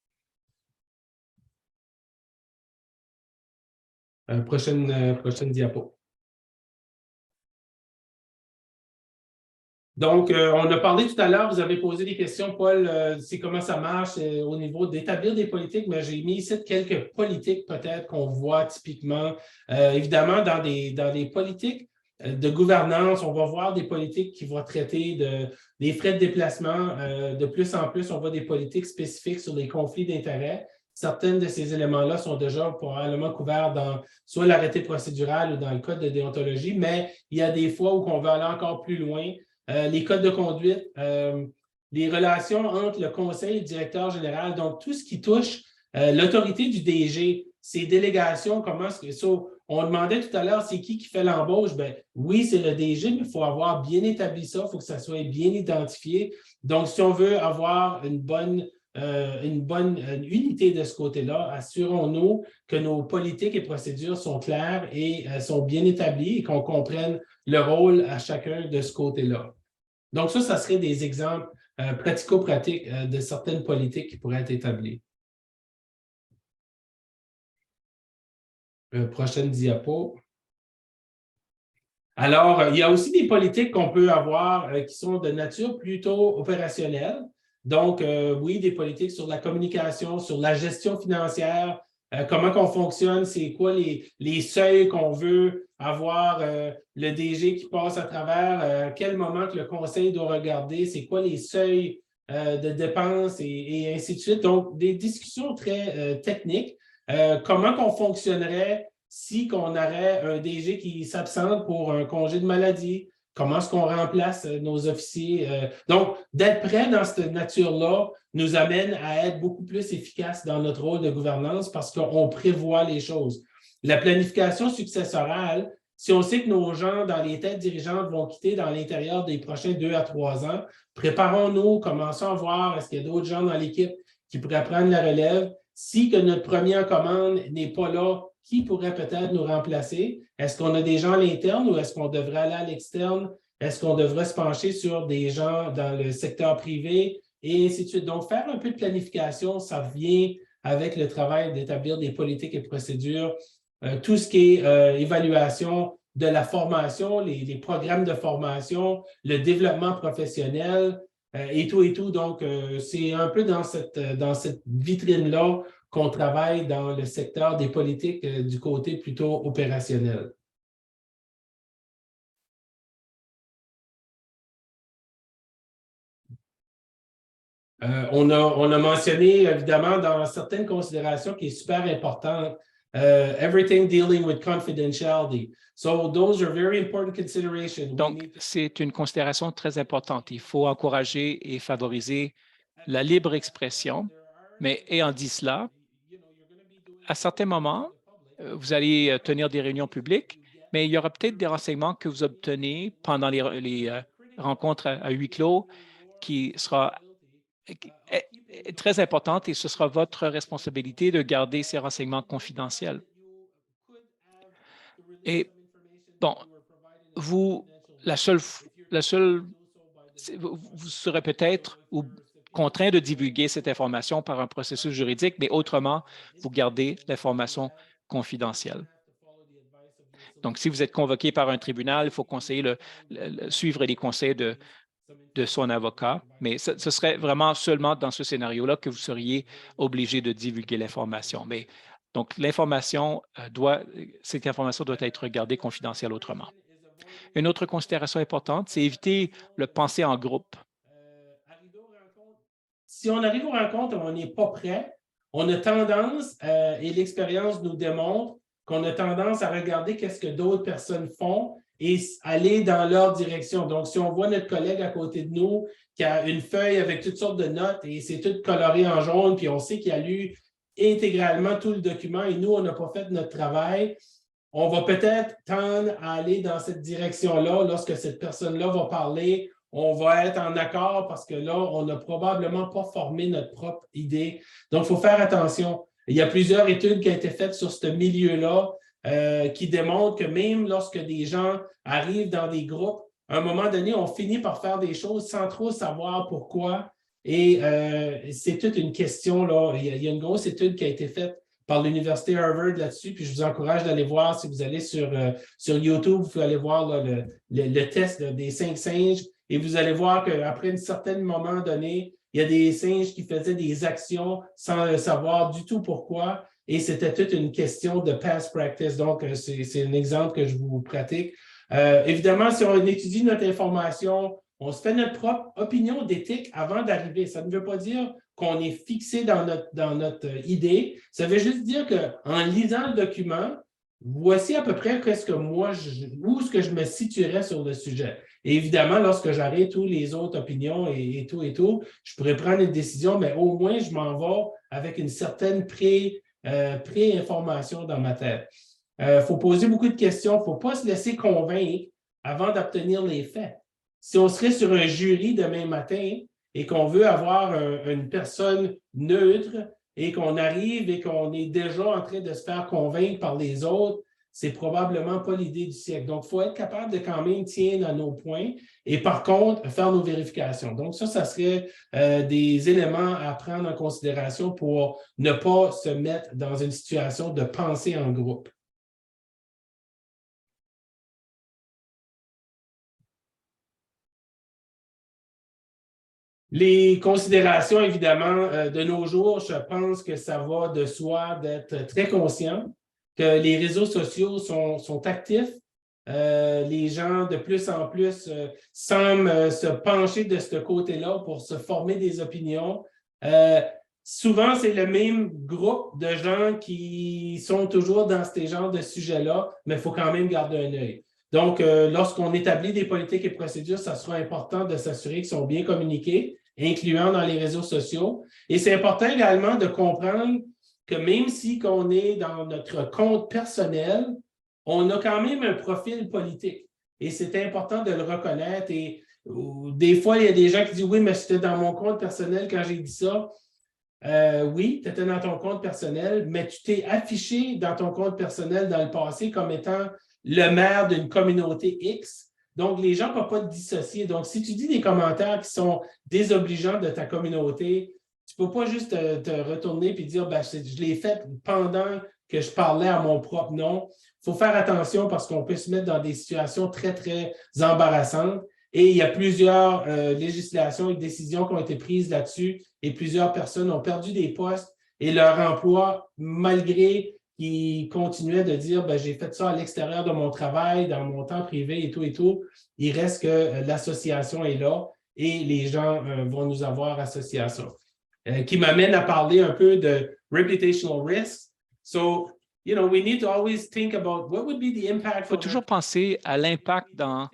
Prochaine diapo. Donc, on a parlé tout à l'heure, vous avez posé des questions, Paul, c'est comment ça marche au niveau d'établir des politiques, mais j'ai mis ici quelques politiques peut-être qu'on voit typiquement. Évidemment, dans les politiques de gouvernance, on va voir des politiques qui vont traiter des frais de déplacement. De plus en plus, on voit des politiques spécifiques sur les conflits d'intérêts. Certains de ces éléments-là sont déjà probablement couverts dans soit l'arrêté procédural ou dans le code de déontologie, mais il y a des fois où on veut aller encore plus loin. Les codes de conduite, les relations entre le conseil et le directeur général, donc tout ce qui touche l'autorité du DG, ses délégations, comment est-ce que... on demandait tout à l'heure, c'est qui fait l'embauche? Ben, oui, c'est le DG, mais il faut avoir bien établi ça, il faut que ça soit bien identifié. Donc, si on veut avoir une bonne unité de ce côté-là, assurons-nous que nos politiques et procédures sont claires et sont bien établies et qu'on comprenne le rôle à chacun de ce côté-là. Donc, ça serait des exemples pratico-pratiques de certaines politiques qui pourraient être établies. Prochaine diapo. Alors, il y a aussi des politiques qu'on peut avoir qui sont de nature plutôt opérationnelle. Donc, oui, des politiques sur la communication, sur la gestion financière, comment qu'on fonctionne, c'est quoi les seuils qu'on veut avoir, le DG qui passe à travers, quel moment que le conseil doit regarder, c'est quoi les seuils de dépenses et ainsi de suite. Donc, des discussions très techniques. Comment qu'on fonctionnerait si on aurait un DG qui s'absente pour un congé de maladie? Comment est-ce qu'on remplace nos officiers? Donc, d'être prêt dans cette nature-là nous amène à être beaucoup plus efficace dans notre rôle de gouvernance parce qu'on prévoit les choses. La planification successorale, si on sait que nos gens dans les têtes dirigeantes vont quitter dans l'intérieur des prochains 2 à 3 ans, préparons-nous, commençons à voir est-ce qu'il y a d'autres gens dans l'équipe qui pourraient prendre la relève. Si que notre premier en commande n'est pas là, qui pourrait peut-être nous remplacer? Est-ce qu'on a des gens à l'interne ou est-ce qu'on devrait aller à l'externe? Est-ce qu'on devrait se pencher sur des gens dans le secteur privé? Et ainsi de suite. Donc, faire un peu de planification, ça vient avec le travail d'établir des politiques et procédures. Tout ce qui est évaluation de la formation, les programmes de formation, le développement professionnel et tout et tout. Donc, c'est un peu dans cette vitrine-là qu'on travaille dans le secteur des politiques du côté plutôt opérationnel. On a mentionné, évidemment, dans certaines considérations qui est super importante, everything dealing with confidentiality. So those are very important considerations. Donc, c'est une considération très importante. Il faut encourager et favoriser la libre expression, mais ayant dit cela, à certains moments, vous allez tenir des réunions publiques, mais il y aura peut-être des renseignements que vous obtenez pendant les rencontres à huis clos qui sera très importante et ce sera votre responsabilité de garder ces renseignements confidentiels. Et bon, vous serez peut-être contraint de divulguer cette information par un processus juridique, mais autrement, vous gardez l'information confidentielle. Donc, si vous êtes convoqué par un tribunal, il faut suivre les conseils de son avocat, mais ce serait vraiment seulement dans ce scénario-là que vous seriez obligé de divulguer l'information. Mais donc, cette information doit être gardée confidentielle autrement. Une autre considération importante, c'est éviter le penser en groupe. Si on arrive aux rencontres et on n'est pas prêt, on a tendance, et l'expérience nous démontre, qu'on a tendance à regarder qu'est-ce que d'autres personnes font et aller dans leur direction. Donc, si on voit notre collègue à côté de nous qui a une feuille avec toutes sortes de notes et c'est tout coloré en jaune, puis on sait qu'il a lu intégralement tout le document et nous, on n'a pas fait notre travail, on va peut-être tendre à aller dans cette direction-là lorsque cette personne-là va parler. On va être en accord parce que là, on n'a probablement pas formé notre propre idée. Donc, il faut faire attention. Il y a plusieurs études qui ont été faites sur ce milieu-là qui démontrent que même lorsque des gens arrivent dans des groupes, à un moment donné, on finit par faire des choses sans trop savoir pourquoi. Et c'est toute une question, là. Il y a une grosse étude qui a été faite par l'Université Harvard là-dessus, puis je vous encourage d'aller voir, si vous allez sur YouTube, vous pouvez aller voir là, le test des 5 singes, et vous allez voir qu'après un certain moment donné, il y a des singes qui faisaient des actions sans savoir du tout pourquoi, et c'était toute une question de past practice. Donc, c'est un exemple que je vous pratique. Évidemment, si on étudie notre information, on se fait notre propre opinion d'éthique avant d'arriver. Ça ne veut pas dire qu'on est fixé dans notre idée. Ça veut juste dire qu'en lisant le document, voici à peu près où est-ce que je me situerais sur le sujet. Et évidemment, lorsque j'arrête toutes les autres opinions et tout, je pourrais prendre une décision, mais au moins, je m'en vais avec une certaine pré-information dans ma tête. Il faut poser beaucoup de questions, il ne faut pas se laisser convaincre avant d'obtenir les faits. Si on serait sur un jury demain matin et qu'on veut avoir une personne neutre et qu'on arrive et qu'on est déjà en train de se faire convaincre par les autres, c'est probablement pas l'idée du siècle. Donc, il faut être capable de quand même tenir à nos points et par contre, faire nos vérifications. Donc, ça serait des éléments à prendre en considération pour ne pas se mettre dans une situation de pensée en groupe. Les considérations, évidemment, de nos jours, je pense que ça va de soi d'être très conscient que les réseaux sociaux sont actifs. Les gens, de plus en plus, semblent se pencher de ce côté-là pour se former des opinions. Souvent, c'est le même groupe de gens qui sont toujours dans ces genres de sujets-là, mais il faut quand même garder un œil. Donc, lorsqu'on établit des politiques et procédures, ça sera important de s'assurer qu'ils sont bien communiqués, incluant dans les réseaux sociaux. Et c'est important également de comprendre que même si on est dans notre compte personnel, on a quand même un profil politique. Et c'est important de le reconnaître. Et des fois, il y a des gens qui disent « Oui, mais c'était dans mon compte personnel quand j'ai dit ça. » Oui, tu étais dans ton compte personnel, mais tu t'es affiché dans ton compte personnel dans le passé comme étant le maire d'une communauté X. Donc, les gens ne peuvent pas te dissocier. Donc, si tu dis des commentaires qui sont désobligeants de ta communauté, tu ne peux pas juste te retourner et dire ben, « je l'ai fait pendant que je parlais à mon propre nom ». Il faut faire attention parce qu'on peut se mettre dans des situations très, très embarrassantes. Et il y a plusieurs législations et décisions qui ont été prises là-dessus et plusieurs personnes ont perdu des postes et leur emploi, malgré qu'ils continuaient de dire ben, « j'ai fait ça à l'extérieur de mon travail, dans mon temps privé et tout », il reste que l'association est là et les gens vont nous avoir associés à ça. Qui m'amène à parler un peu de reputational risk. So, we need to always think about what would be the impact. Il faut toujours penser à l'impact dans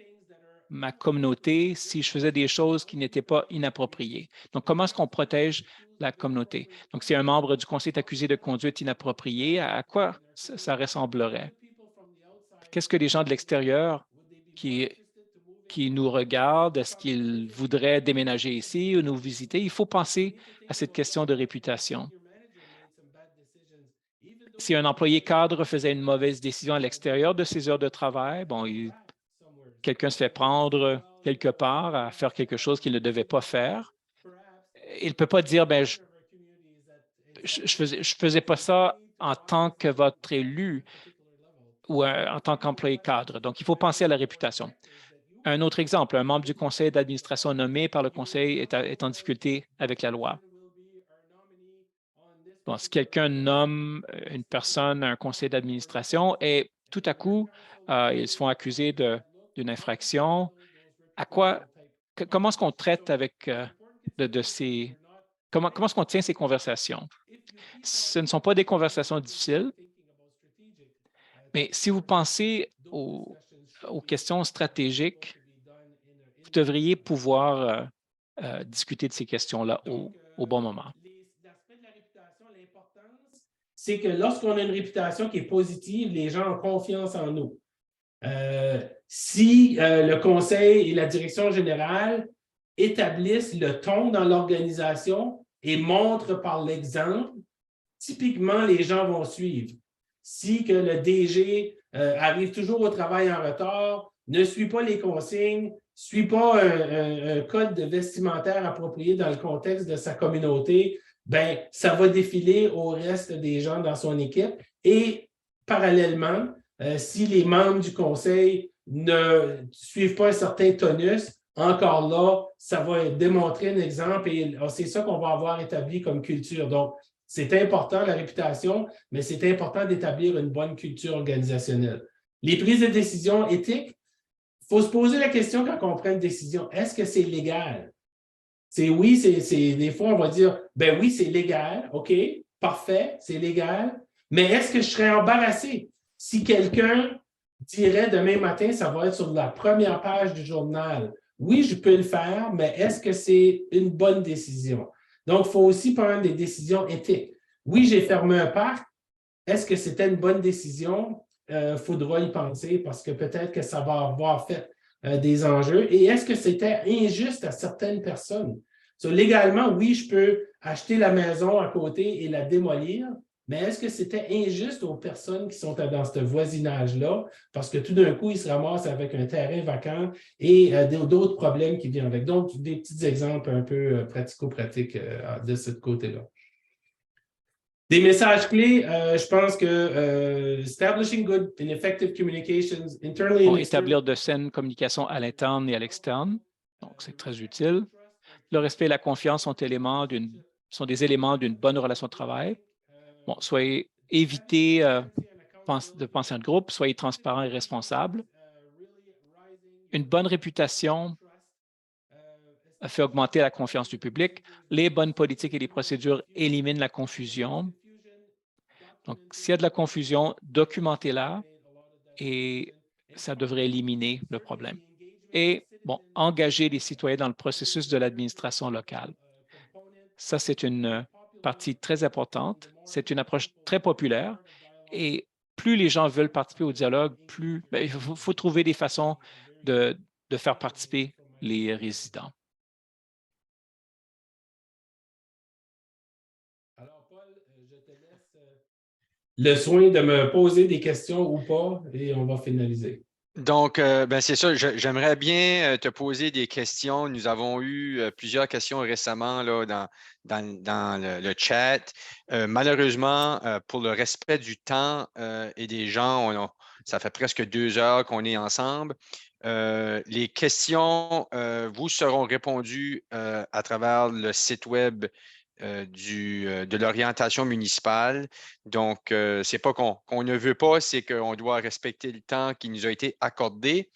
ma communauté si je faisais des choses qui n'étaient pas inappropriées. Donc, comment est-ce qu'on protège la communauté? Donc, si un membre du conseil est accusé de conduite inappropriée, à quoi ça ressemblerait? Qu'est-ce que les gens de l'extérieur qui nous regardent, est-ce qu'ils voudraient déménager ici ou nous visiter? Il faut penser à cette question de réputation. Si un employé cadre faisait une mauvaise décision à l'extérieur de ses heures de travail, bon, quelqu'un se fait prendre quelque part à faire quelque chose qu'il ne devait pas faire. Il ne peut pas dire, ben, je faisais pas ça en tant que votre élu ou en tant qu'employé cadre. Donc, il faut penser à la réputation. Un autre exemple, un membre du conseil d'administration nommé par le conseil est en difficulté avec la loi. Bon, si quelqu'un nomme une personne à un conseil d'administration et tout à coup, ils se font accuser d'une infraction, comment est-ce qu'on traite avec comment est-ce qu'on tient ces conversations? Ce ne sont pas des conversations difficiles, mais si vous pensez aux questions stratégiques, vous devriez pouvoir discuter de ces questions-là au bon moment. L'aspect de la réputation, l'importance, c'est que lorsqu'on a une réputation qui est positive, les gens ont confiance en nous. Si le conseil et la direction générale établissent le ton dans l'organisation et montrent par l'exemple, typiquement, les gens vont suivre. Si que le DG arrive toujours au travail en retard, ne suit pas les consignes, ne suit pas un code de vestimentaire approprié dans le contexte de sa communauté, ben, ça va défiler au reste des gens dans son équipe. Et parallèlement, si les membres du conseil ne suivent pas un certain tonus, encore là, ça va démontrer un exemple et c'est ça qu'on va avoir établi comme culture. Donc, c'est important, la réputation, mais c'est important d'établir une bonne culture organisationnelle. Les prises de décision éthiques, il faut se poser la question quand on prend une décision, est-ce que c'est légal? Oui, des fois, on va dire, ben oui, c'est légal, OK, parfait, c'est légal, mais est-ce que je serais embarrassé Si quelqu'un dirait demain matin, ça va être sur la première page du journal, oui, je peux le faire, mais est-ce que c'est une bonne décision? Donc, il faut aussi prendre des décisions éthiques. Oui, j'ai fermé un parc. Est-ce que c'était une bonne décision? Il faudra y penser parce que peut-être que ça va avoir fait des enjeux. Et est-ce que c'était injuste à certaines personnes? Légalement, oui, je peux acheter la maison à côté et la démolir, mais est-ce que c'était injuste aux personnes qui sont dans ce voisinage-là parce que tout d'un coup, ils se ramassent avec un terrain vacant et d'autres problèmes qui viennent avec? Donc, des petits exemples un peu pratico-pratiques de ce côté-là. Des messages clés, je pense que establishing good and effective communications internally and Établir de saines communications à l'interne et à l'externe, donc c'est très utile. Le respect et la confiance sont des éléments d'une bonne relation de travail. Bon, évitez de penser en groupe, soyez transparent et responsable. Une bonne réputation fait augmenter la confiance du public. Les bonnes politiques et les procédures éliminent la confusion. Donc, s'il y a de la confusion, documentez-la et ça devrait éliminer le problème. Et, bon, engager les citoyens dans le processus de l'administration locale. Ça, c'est une partie très importante. C'est une approche très populaire et plus les gens veulent participer au dialogue, plus il faut trouver des façons de faire participer les résidents. Alors, Paul, je te laisse le soin de me poser des questions ou pas et on va finaliser. Donc, c'est ça, j'aimerais bien te poser des questions. Nous avons eu plusieurs questions récemment là, dans le chat. Malheureusement, pour le respect du temps et des gens, ça fait presque 2 heures qu'on est ensemble. Les questions vous seront répondues à travers le site web de l'orientation municipale. Donc, c'est pas qu'on ne veut pas, c'est qu'on doit respecter le temps qui nous a été accordé.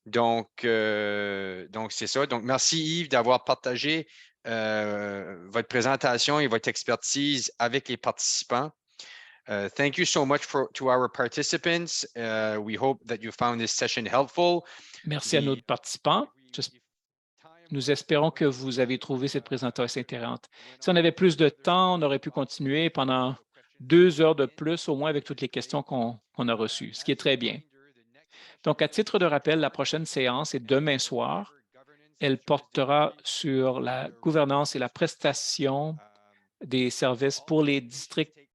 Donc c'est ça. Donc, merci Yves d'avoir partagé votre présentation et votre expertise avec les participants. Thank you so much to our participants. We hope that you found this session helpful. Merci à nos participants. Nous espérons que vous avez trouvé cette présentation intéressante. Si on avait plus de temps, on aurait pu continuer pendant 2 heures de plus, au moins avec toutes les questions qu'on a reçues, ce qui est très bien. Donc, à titre de rappel, la prochaine séance est demain soir. Elle portera sur la gouvernance et la prestation des services pour les districts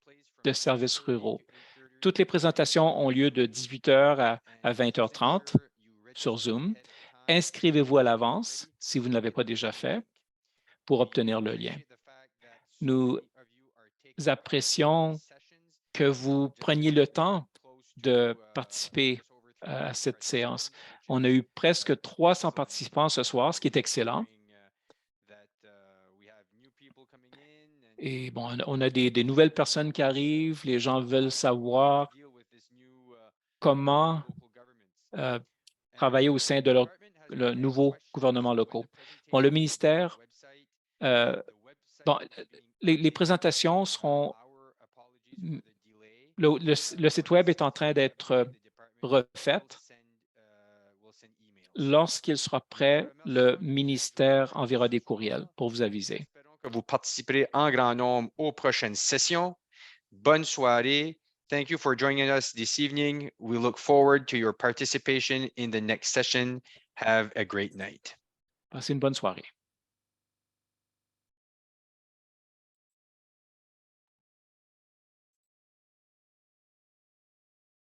de services ruraux. Toutes les présentations ont lieu de 18 h à 20h30 sur Zoom. Inscrivez-vous à l'avance si vous ne l'avez pas déjà fait pour obtenir le lien. Nous apprécions que vous preniez le temps de participer à cette séance. On a eu presque 300 participants ce soir, ce qui est excellent. Et bon, on a des nouvelles personnes qui arrivent. Les gens veulent savoir comment travailler au sein de le nouveau gouvernement local. Bon, le ministère, les présentations seront... Le site web est en train d'être refait. Lorsqu'il sera prêt, le ministère enverra des courriels pour vous aviser. Que vous participerez en grand nombre aux prochaines sessions. Bonne soirée. Thank you for joining us this evening. We look forward to your participation in the next session. Have a great night. Passez une bonne soirée.